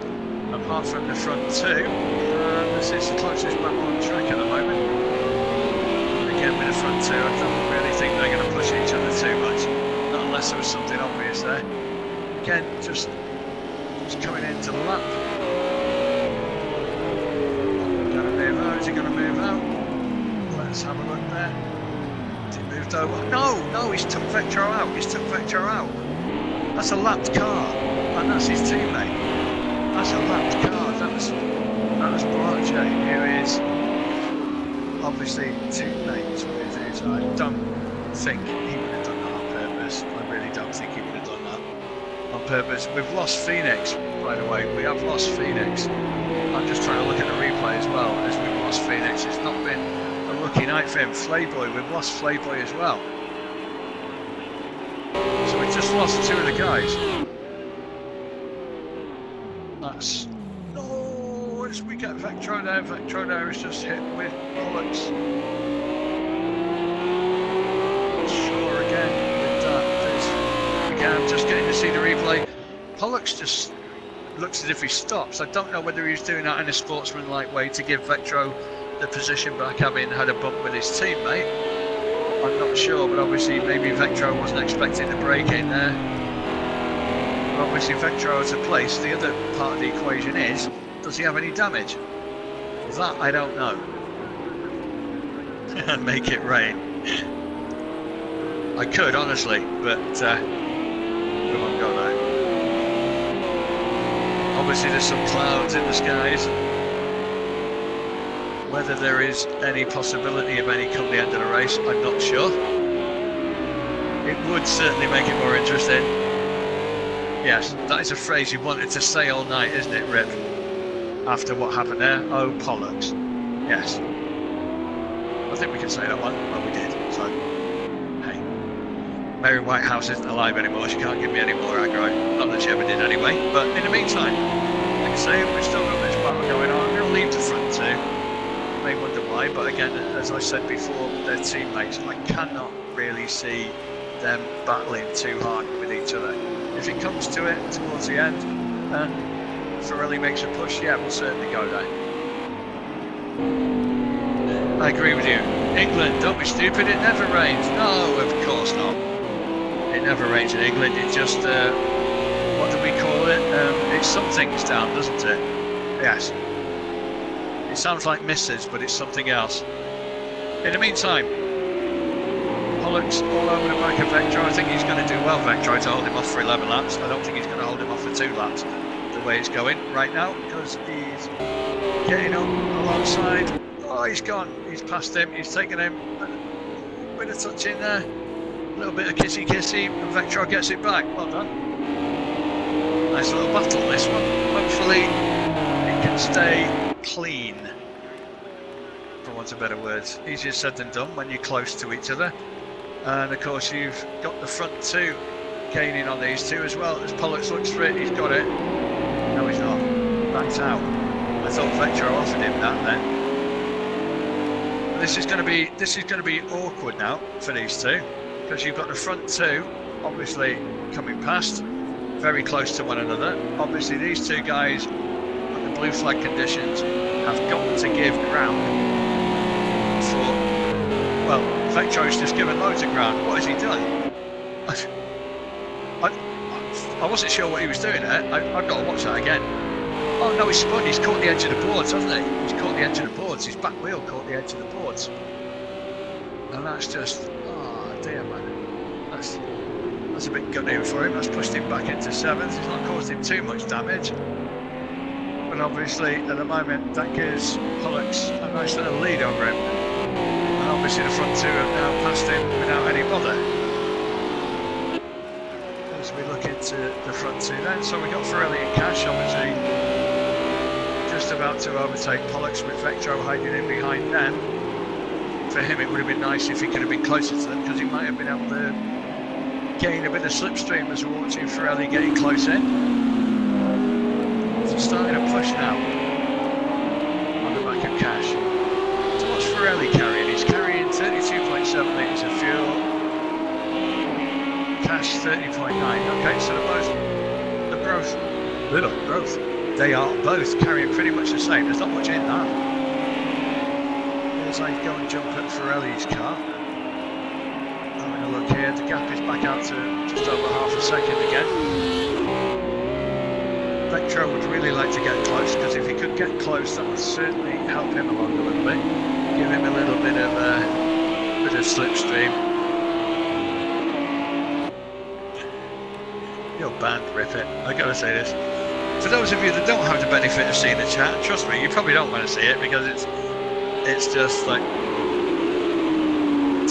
apart from the front two, this is the closest map on track at the moment. Again with the front two, I don't really think they're going to push each other too much. Unless there was something obvious there. Again, just coming into the lap. Gonna move out, is he gonna move out? Let's have a look there. Has he moved over? No, he's took Vectro out, That's a lapped car, and that's his teammate. That's a lapped car, that was Borace, who is obviously teammates with his, I don't think he would have done that on purpose. I really don't think he would have done that on purpose. We've lost Phoenix, by the way. We have lost Phoenix. I'm just trying to look at the replay as well, as we've lost Phoenix. It's not been a lucky night for him. Flayboy, we've lost Flayboy as well. So we've just lost two of the guys. That's... No, as we get Vectro there is just hit with Pollux. I'm just getting to see the replay. Pollux just looks as if he stops. I don't know whether he's doing that in a sportsmanlike way to give Vectro the position back, having had a bump with his teammate. I'm not sure, but obviously maybe Vectro wasn't expecting the break in there. But obviously Vectro has a place. The other part of the equation is, does he have any damage? That I don't know. And make it rain. I could, honestly, but we won't go there. Obviously there's some clouds in the skies. Whether there is any possibility of any come the end of the race, I'm not sure. It would certainly make it more interesting. Yes, that is a phrase you wanted to say all night, isn't it, Rip? After what happened there? Oh, Pollux. Yes. I think we can say that one. Well, we did, so... Mary Whitehouse isn't alive anymore, she can't give me any more aggro. Not that she ever did anyway, but in the meantime, like I say, we've still got this battle going on. I'm going to leave the front two. You may wonder why, but again, as I said before, they're teammates. I cannot really see them battling too hard with each other. If it comes to it towards the end, and Pirelli makes a push, yeah, we'll certainly go there. I agree with you. England, don't be stupid, it never rains. No, of course not. It never rains in England, it just, what do we call it? It's something's down, doesn't it? Yes. It sounds like misses, but it's something else. In the meantime, Pollux all over the back of Vectro. I think he's going to do well, Vectro, to hold him off for 11 laps. I don't think he's going to hold him off for 2 laps, the way it's going right now, because he's getting up alongside. Oh, he's gone. He's passed him. He's taken him. A bit of touch in there. A little bit of kissy-kissy, and Vectro gets it back. Well done. Nice little battle, this one. Hopefully, it can stay clean, for want of better words. Easier said than done when you're close to each other. And of course, you've got the front two gaining on these two as well. As Pollux looks for it, he's got it. No, he's not. Backed out. I thought Vectro offered him that then. This is going to be awkward now for these two, because you've got the front two obviously coming past, very close to one another. Obviously these two guys on the blue flag conditions have got to give ground for, well, Vectro's just given loads of ground. What has he done? I wasn't sure what he was doing there. I've got to watch that again. Oh no, he's spun. He's caught the edge of the boards, hasn't he? He's caught the edge of the boards. His back wheel caught the edge of the boards. And that's just, oh dear man. That's a bit gutting for him. That's pushed him back into 7th. It's not caused him too much damage. But obviously, at the moment, that gives Pollux a nice little lead over him. And obviously the front two have now passed him without any bother. As we look into the front two then, so we got Firelli and Cash, obviously just about to overtake Pollux with Vectro hiding in behind them. For him it would have been nice if he could have been closer to them, because he might have been able to gain a bit of slipstream as we're watching Firelli getting close in. So starting a push now on the back of Cash. So what's Firelli carrying? He's carrying 32.7 litres of fuel. Cash 30.9. Okay, so they are both carrying pretty much the same. There's not much in that. Here's how you go and jump at Firelli's car. Having a look here, the gap is back out to just over half a second again. Vectro would really like to get close, because if he could get close, that would certainly help him along a little bit, give him a little bit of slipstream. You're banned, rip it. I gotta say this. For those of you that don't have the benefit of seeing the chat, trust me, you probably don't want to see it, because it's just like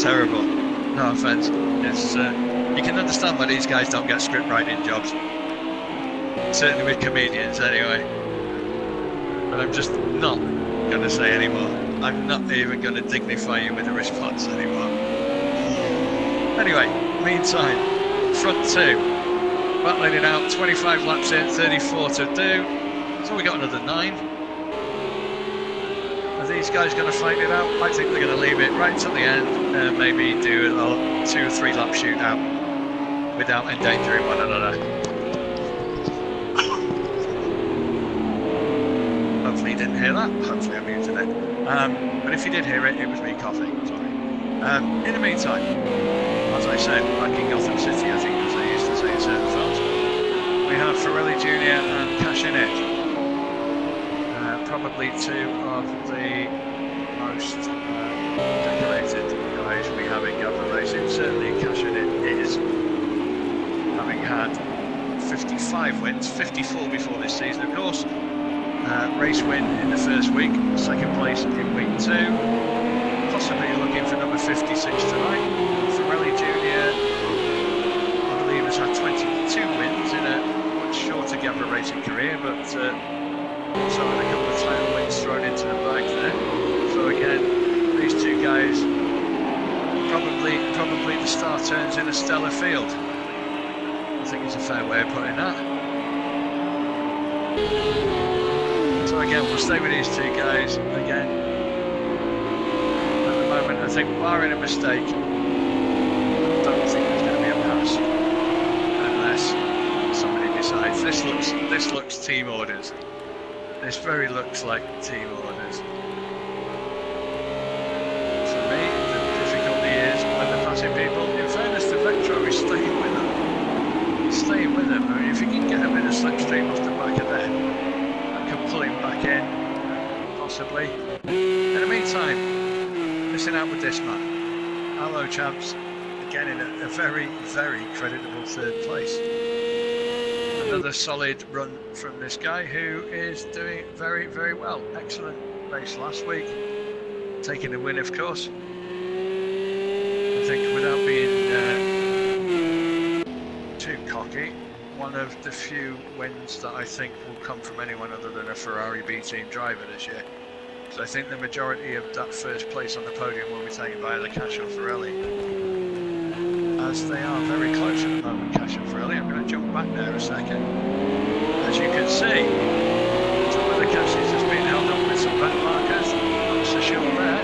terrible. No offence. It's you can understand why these guys don't get script writing jobs. Certainly with comedians, anyway. But I'm just not gonna say anymore. I'm not even gonna dignify you with a response anymore. Anyway, meantime, front two. Battling it out, 25 laps in, 34 to do. So we got another 9. Are these guys going to fight it out? I think they're going to leave it right till the end, and maybe do a 2 or 3 lap shootout without endangering one another. Hopefully you didn't hear that. Hopefully I muted it. But if you did hear it, it was me coughing. Sorry. In the meantime, as I said, back in Gotham City, I think, as they used to say in certain films, we have Firelli Jr. and Cash in it. Probably 2 of the most decorated guys we have in GAVRA Racing. Certainly Cash in it is, having had 55 wins, 54 before this season, of course. Race win in the first week, 2nd place in week 2. Possibly looking for number 56 tonight. Firelli Jr. I believe has had 22 wins in a much shorter GAVRA Racing career, but also had a couple of title wins thrown into the bag there. So again, these 2 guys, probably the star turns in a stellar field. I think it's a fair way of putting that. So again, we'll stay with these 2 guys again. At the moment, I think, barring a mistake, I don't think there's going to be a pass unless somebody decides. This looks team orders. This very looks like team orders. For me, the difficulty is when they're passing people. In fairness to Vectro, he's staying with them. He's staying with them. I mean, if you can get a bit of slipstream off the back of them, that can pull him back in, possibly. In the meantime, missing out with this man. Hello, champs. Again in a very, very creditable 3rd place. Another solid run from this guy, who is doing very, very well. Excellent race last week, taking the win, of course. I think without being too cocky, one of the few wins that I think will come from anyone other than a Ferrari B team driver this year. So I think the majority of that 1st place on the podium will be taken by either Cash or Firelli. As they are very close at the moment, Cash and Firelli. I'm going to jump back there a second. As you can see, some of the Cash is just being held up with some back markers. Not so sure there.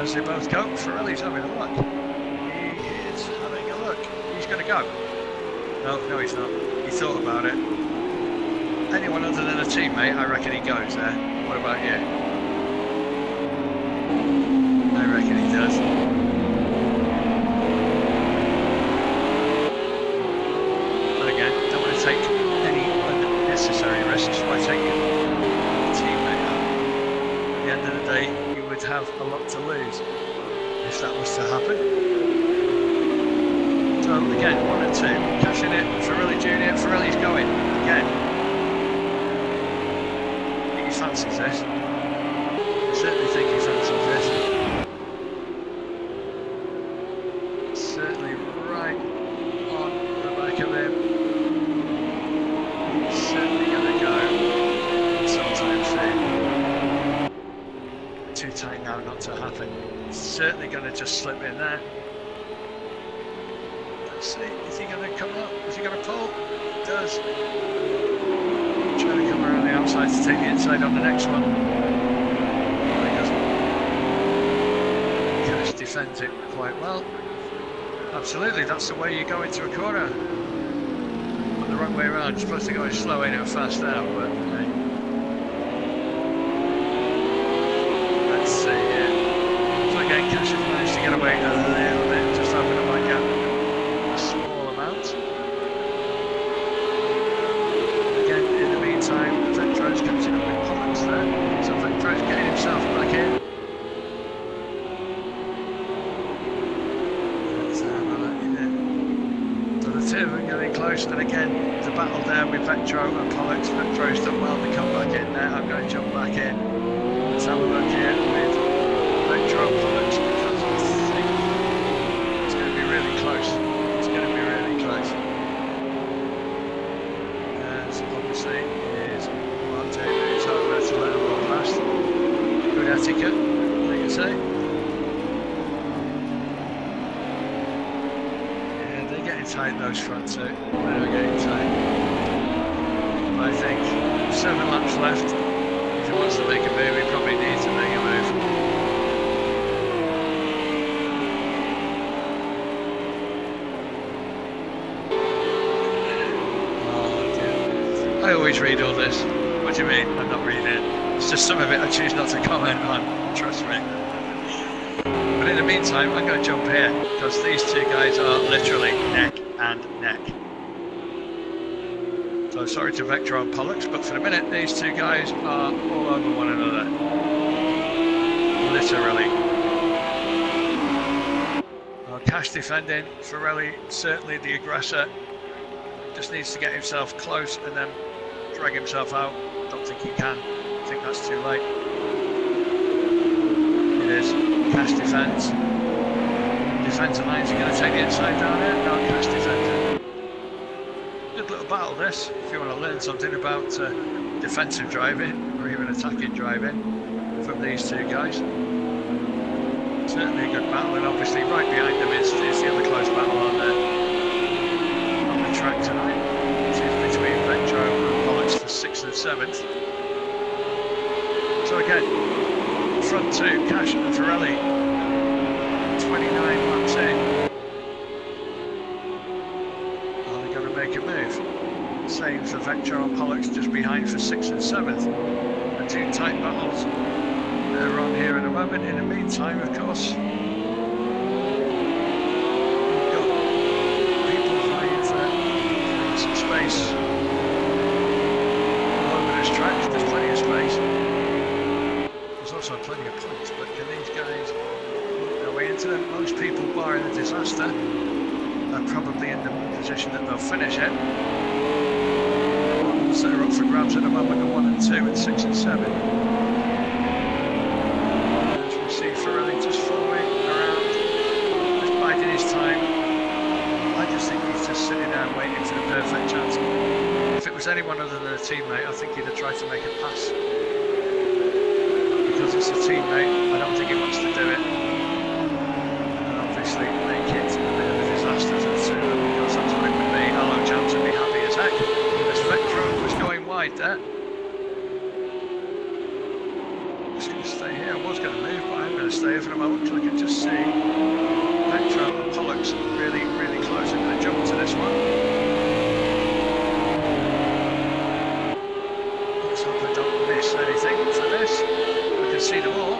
As they both go, Firelli's having a look. He is having a look. He's going to go. No, he's not. He thought about it. anyone other than a teammate, I reckon he goes there. What about you? I reckon he does. But again, don't want to take any unnecessary risks by taking a teammate out. At the end of the day, you would have a lot to lose if that was to happen. So again, 1 and 2, cashing it, Ferrelli Jr., Ferrelli's going, again. I think he fancies this. I certainly think he fancies this. Certainly right on the back of him. Certainly going to go sometime soon. Too tight now not to happen. Certainly going to just slip in there. Let's see, is he going to come up? Is he going to pull? He does. Trying to come around the outside to take the inside on the next one. No, he doesn't. Cash defends it quite well. Absolutely, that's the way you go into a corner. But the wrong way around, you're supposed to go as slow in and fast out, but hey. Let's see here. So again, Cash has managed to get away a little bit, just open up that gap a small amount. Again, in the meantime, Vectro's catching up with Pollux there. So Vectro's getting himself back in. We're getting close, and again the battle there with Vectro and Pollux. Vectro's done well to come back in there. I'm going to jump back in. Let's have a look here with Vectro and Pollux, because I think it's going to be really close. It's going to be really close. As obviously is Marte moves over to let him roll past. Good etiquette, I can say. Tight those front two, they're getting tight. But I think 7 laps left. If he wants to make a move, he probably needs to make a move. Oh dear. I always read all this. What do you mean? I'm not reading it. It's just some of it I choose not to comment on, trust me. But in the meantime, I'm going to jump here, because these two guys are literally neck and neck. So sorry to Vectro and Pollux, but for the minute, these two guys are all over one another. Literally. Well, Cash defending, Ferrelli certainly the aggressor. Just needs to get himself close and then drag himself out. Don't think he can. I think that's too late. It is. Cash defends. Defender lines are going to take the inside down here. No, Cash defender. Good little battle this, if you want to learn something about defensive driving or even attacking driving from these two guys. Certainly a good battle, and obviously right behind them is the other close battle on the track tonight. It is between Vectro and Pollux for 6th and 7th. So again, front two, Cash and Ferrelli, 29 laps in. Are they going to make a move? Same for Vectro and Pollux just behind for 6th and 7th. The two tight battles that are on here at the moment. In the meantime, of course, we've got people vying for some space all over this track. There's plenty of space. There's also plenty of points, but can these guys work their way into them? Most people, barring the disaster, are probably in the position that they'll finish it. The ones that are up for grabs at the moment are 1 and 2 and 6 and 7. As we see Ferrelli just following around, just biding his time. I just think he's just sitting there waiting for the perfect chance. If it was anyone other than a teammate, I think he'd have tried to make a pass. Because it's a teammate, I don't think he wants to do it. And obviously make it a bit of a disaster to the two of them, because that's what it would be. Hello Jams would be happy as heck. As Vectro was going wide there. I'm just going to stay here. I was going to move, but I'm going to stay here for the moment because I can just see Vectro and Pollux really, really close. I'm going to jump to this one. see them all.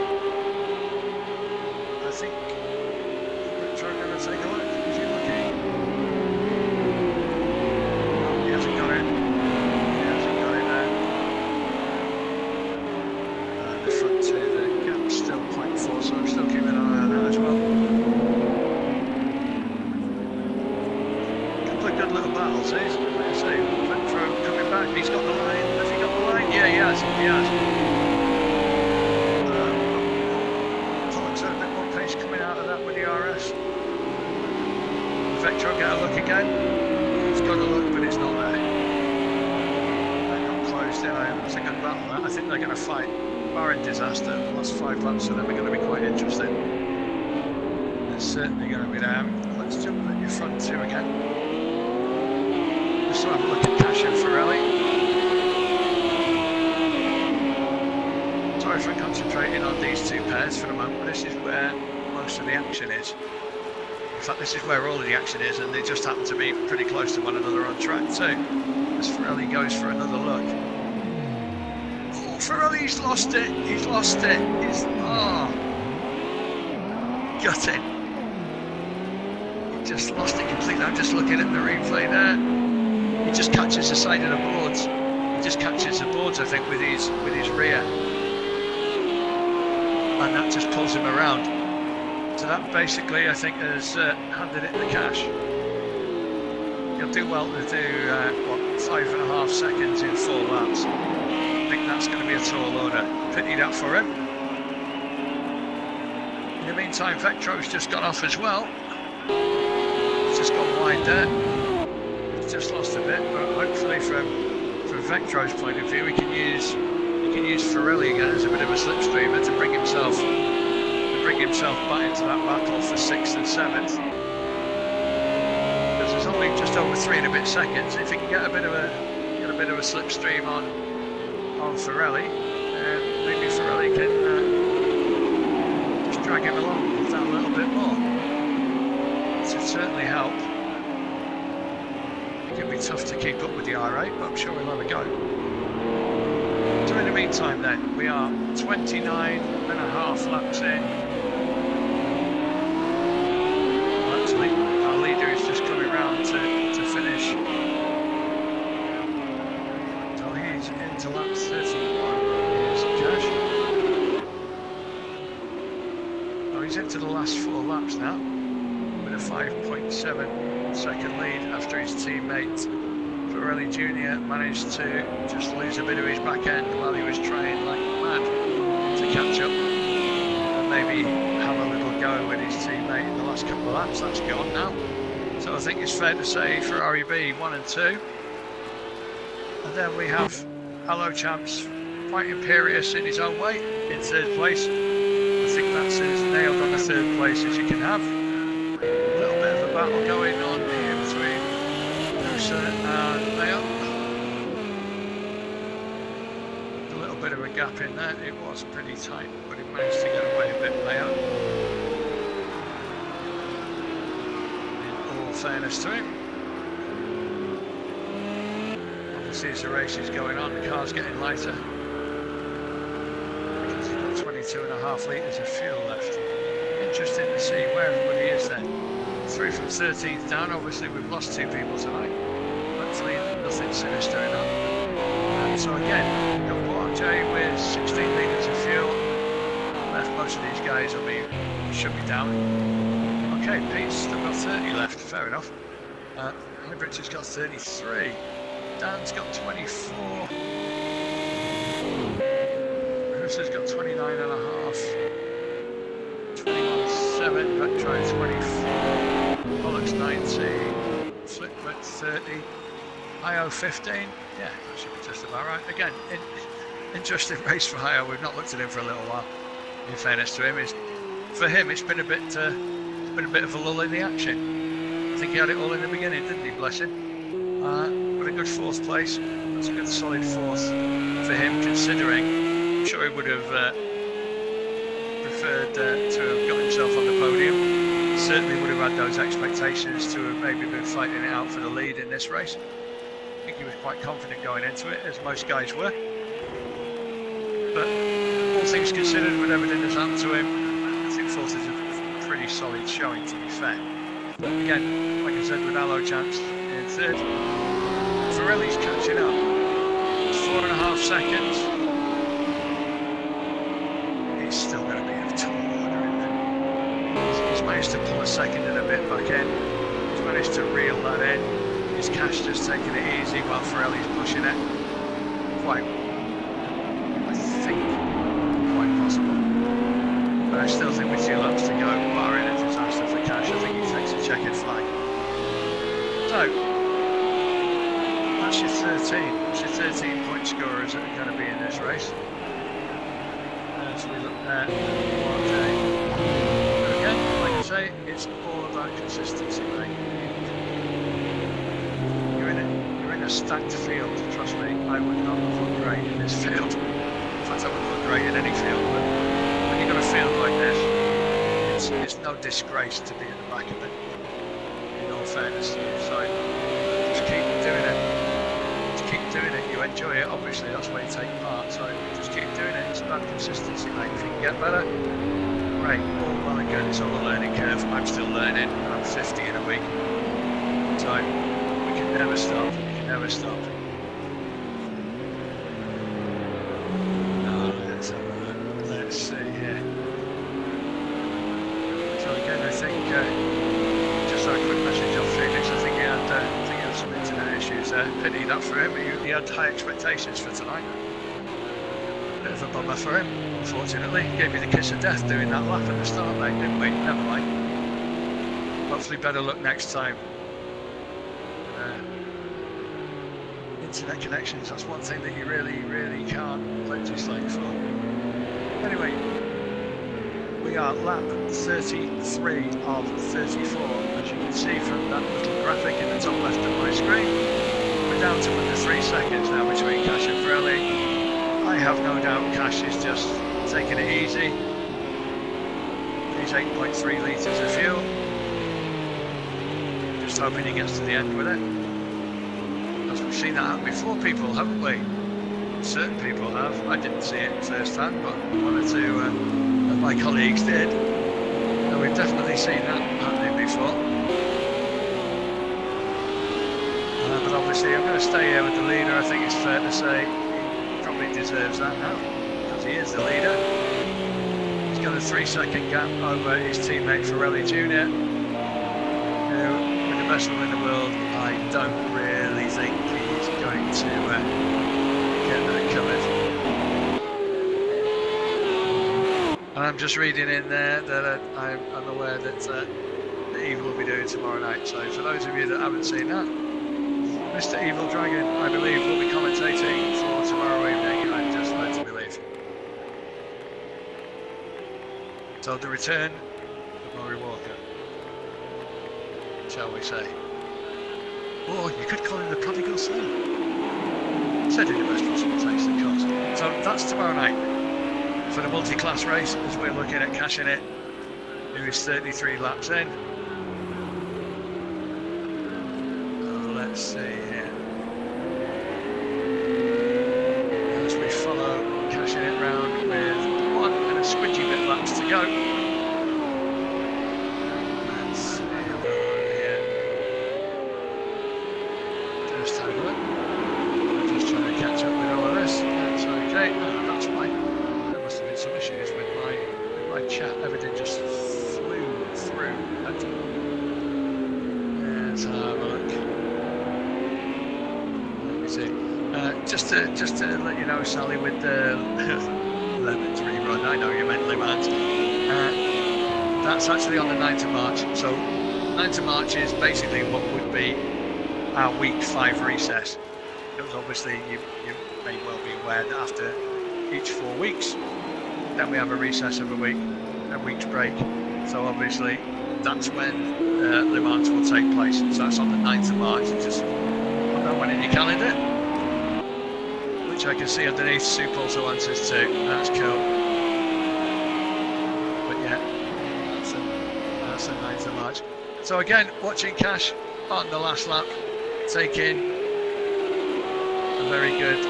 I think I'm going to take a look. Is he looking? No, he hasn't got it. He hasn't got it there. The front two, the gap's still 0.4, so I'm still keeping an eye on that as well. A couple of good little battles, eh? Let's see. Vectro coming back. He's got the line. Has he got the line? Yeah, he has. He has. Coming out of that with the RS. Vectro get a look again. He's got a look, but it's not there. They got closed in. That's a good battle. That. I think they're going to fight. Barring disaster, the last 5 laps for them are going to be quite interesting. They're certainly going to be there. Let's jump at your front two again. Just have a look at Cash and Ferrelli. Sorry for concentrating on these two pairs for the moment. This is where most of the action is. In fact, this is where all of the action is, and they just happen to be pretty close to one another on track too. As Ferrelli goes for another look. Oh, Ferrelli's lost it. He's lost it. He's gutting. He just lost it completely. I'm just looking at the replay there. He just catches the side of the boards. He just catches the boards, I think, with his rear. And that just pulls him around. So that basically, I think, has handed it to Cash. He'll do well to do, what, 5.5 seconds in 4 laps. I think that's going to be a tall order. Pity that for him. In the meantime, Vectro's just got off as well. He's just gone wide there. He's just lost a bit, but hopefully from Vectro's point of view, he can use Ferrelli again as a bit of a slipstreamer to bring himself back into that battle for 6th and 7th. Because there's only just over 3 and a bit seconds. If he can get a bit of a slipstream on Ferrelli, maybe Ferrelli can just drag him along with that a little bit more. This would certainly help. It can be tough to keep up with the R8, but I'm sure he'll have a go. So in the meantime then, we are 29.5 laps in. Well, actually, our leader is just coming round to finish. So he's into lap 31. Here's Cash. Oh, he's into the last 4 laps now, with a 5.7 second lead after his teammate Ferrelli Jr. managed to just lose a bit of his back end while he was trying like mad to catch up and maybe have a little go with his teammate in the last couple of laps. That's gone now. So I think it's fair to say Ferrari B 1 and 2. And then we have Hello Champs, quite imperious in his own way, in 3rd place. I think that's as nailed on the 3rd place as you can have. A little bit of a battle going on here between and Mayo. A little bit of a gap in there. It was pretty tight, but he managed to get away a bit, Mayo. In all fairness to him. Obviously, as the race is going on, the car's getting lighter. Because he's got 22.5 litres of fuel left. Interesting to see where everybody is then. Through from 13th down. Obviously, we've lost 2 people tonight. Hopefully nothing sinister enough. So again, we've got J with 16 litres of fuel. Left most of these guys should be down. Okay, Pete's still got 30 left, fair enough. Hendricks has got 33. Dan's got 24. Russo's got 29.5. 21.7, Vectro 24. Pollock's 19. Flipwood 30. IO 15, yeah, that should be just about right. Again, interesting race for IO. We've not looked at him for a little while. In fairness to him, for him it's been a bit of a lull in the action. I think he had it all in the beginning, didn't he? Bless him. But a good 4th place. That's a good solid 4th for him, considering. I'm sure he would have preferred to have got himself on the podium. Certainly would have had those expectations to have maybe been fighting it out for the lead in this race. I think he was quite confident going into it, as most guys were. But all things considered, with everything that's happened to him, I think fourth is a pretty solid showing, to be fair. But again, like I said, with Allo chance in third, Pirelli's catching up. 4.5 seconds. He's still going to be a tall order in there. He's managed to pull a second and a bit back in. He's managed to reel that in. His Cash just taking it easy while Pirelli's pushing it. Quite, I think, quite possible. But I still think with 2 laps to go, barring a disaster for Cash, I think he takes a checkered flag. So, that's your 13. That's your 13 point scorers that are going to be in this race. As we look there, again, like I say, it's all about consistency, mate. You're in a stacked field, trust me. I would not have looked great in this field. In fact, I wouldn't look great in any field, but when you've got a field like this, it's no disgrace to be at the back of it, in all fairness. So, just keep doing it. Just keep doing it. You enjoy it, obviously, that's why you take part, so just keep doing it. It's about consistency, mate. If you can get better, great. All well and good. It's on the learning curve. I'm still learning, and I'm 50 in a week. So, we can never stop. We can never stop. Let's see here. So again, I think just a quick message off Phoenix. I think he had some internet issues there. Pity that for him. He had high expectations for tonight. Bit of a bummer for him, unfortunately. Gave me the kiss of death doing that lap at the start, mate, didn't we? Never mind. Hopefully better luck next time. Internet connections, that's one thing that you really can't legislate for. Anyway, we are lap 33 of 34, as you can see from that little graphic in the top left of my screen. We're down to under 3 seconds now between Cash and Pirelli. I have no doubt Cash is just taking it easy. He's 8.3 litres of fuel. Just hoping he gets to the end with it. We've seen that happen before, people, haven't we? Certain people have. I didn't see it firsthand, but one or two of my colleagues did. And we've definitely seen that happening before. But obviously, I'm going to stay here with the leader. I think it's fair to say he probably deserves that now, because he is the leader. He's got a 3-second gap over his teammate Pirelli Jr., who, with the best one in the world, I don't really think he's going to get that covered. And I'm just reading in there that I'm aware that Evil will be doing tomorrow night. So for those of you that haven't seen that, Mr. Evil Dragon, I believe, will be commentating for tomorrow evening. I'm just led to believe. So the return of Murray Walker, shall we say. Or you could call him the prodigal son. Said in the best possible taste, of course. So that's tomorrow night for the multi-class race, as we're looking at cashing it. Who is 33 laps in. Let's see here. As we follow, cashing it round with 1 and a squidgy bit laps to go. Let's see here. Just have a look. I'm just trying to catch up with all of this. That's okay. No, that's fine. There must have been some issues with my chat. Everything just flew through. Let's have a look. Just to let you know, Sally, with the Lemons rerun, I know you meant Le Mans. That's actually on the 9th of March. So 9th of March is basically what would be our week 5 recess. Because obviously you may well be aware that after each 4 weeks, then we have a recess of a week's break. So obviously that's when Le Mans will take place. So that's on the 9th of March. Just put that one in your calendar. Which I can see underneath Soup also answers to. That's cool. But yeah, that's the 9th of March. So again, watching Cash on the last lap, taking a very good,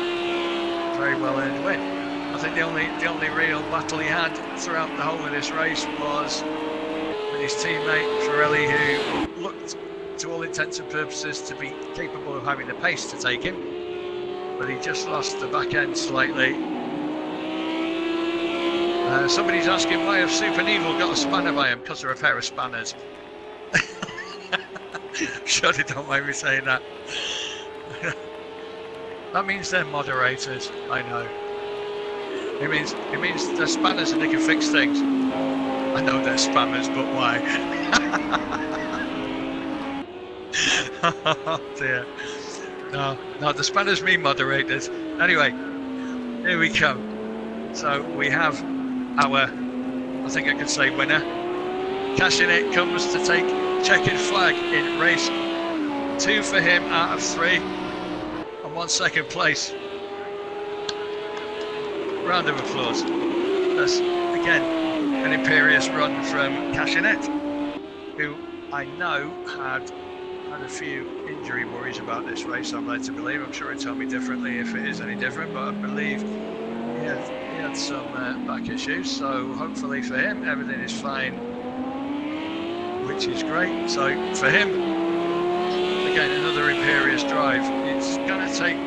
very well earned win. I think the only real battle he had throughout the whole of this race was with his teammate Pirelli, who looked to all intents and purposes to be capable of having the pace to take him, but he just lost the back end slightly. Somebody's asking why have Super and Evil got a spanner by him? Because they're a pair of spanners. Sure, they don't mind me saying that. That means they're moderators. I know. It means they're spanners and they can fix things. I know they're spammers, but why? Oh dear. No, the spanners mean moderators. Anyway, here we come. So we have our, I think I could say, winner. Cashing it comes to take checkered flag in race 2 for him out of 3, and 1 second place. Round of applause. That's again an imperious run from Cashinet, who I know had a few injury worries about this race, I'm led to believe. I'm sure he'll tell me differently if it is any different, but I believe he had some back issues, so hopefully for him everything is fine, which is great. So for him, again, another imperious drive. It's going to take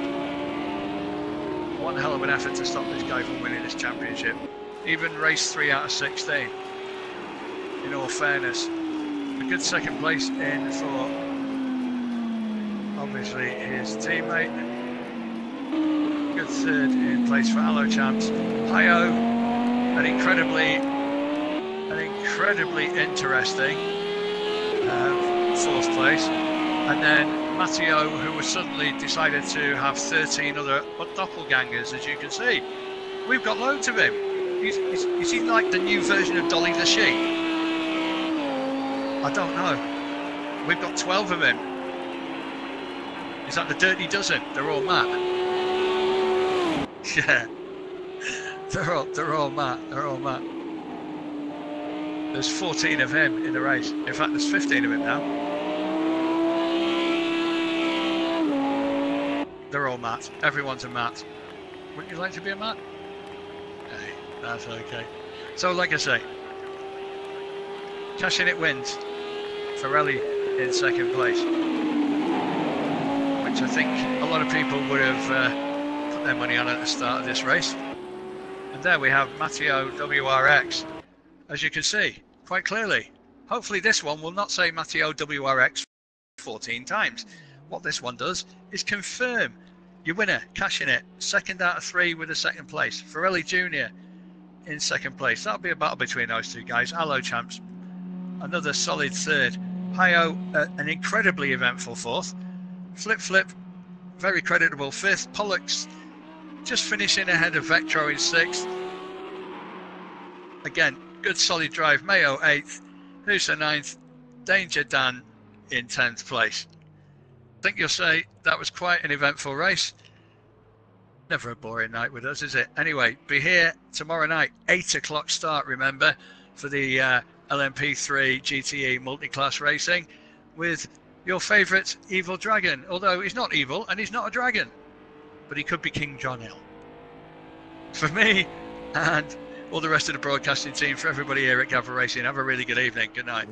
one hell of an effort to stop this guy from winning this championship. Even race 3 out of 16, in all fairness. A good second place in for, obviously, his teammate. Good third in place for Allo Champs. Hi-Oh, an incredibly interesting 4th place. And then Matteo, who was suddenly decided to have 13 other doppelgangers, as you can see. We've got loads of him. Is he like the new version of Dolly the Sheep? I don't know. We've got 12 of him. Is that the Dirty Dozen? They're all Matt. Yeah. They're all Matt. They're all Matt. There's 14 of him in the race. In fact, there's 15 of him now. They're all Matt. Everyone's a Matt. Wouldn't you like to be a Matt? Hey, that's okay. So, like I say, Cashing It wins. Pirelli in 2nd place, which I think a lot of people would have put their money on at the start of this race. And there we have Matteo WRX, as you can see quite clearly. Hopefully this one will not say Matteo WRX 14 times. What this one does is confirm your winner, Cashing It, 2nd out of 3 with a 2nd place. Pirelli Jr. in 2nd place. That'll be a battle between those two guys. Allo Champs, another solid 3rd. Hi-Oh, an incredibly eventful 4th. Flip, very creditable 5th. Pollux just finishing ahead of Vectro in 6th. Again, good solid drive. Mayo 8th. Noosa 9th. Danger Dan in 10th place. I think you'll say that was quite an eventful race. Never a boring night with us, is it? Anyway, be here tomorrow night, 8 o'clock start, remember, for the LMP3 GTE multi-class racing with your favourite evil dragon. Although he's not evil and he's not a dragon, but he could be King John Hill. For me and all the rest of the broadcasting team, for everybody here at GAVRA Racing, have a really good evening. Good night.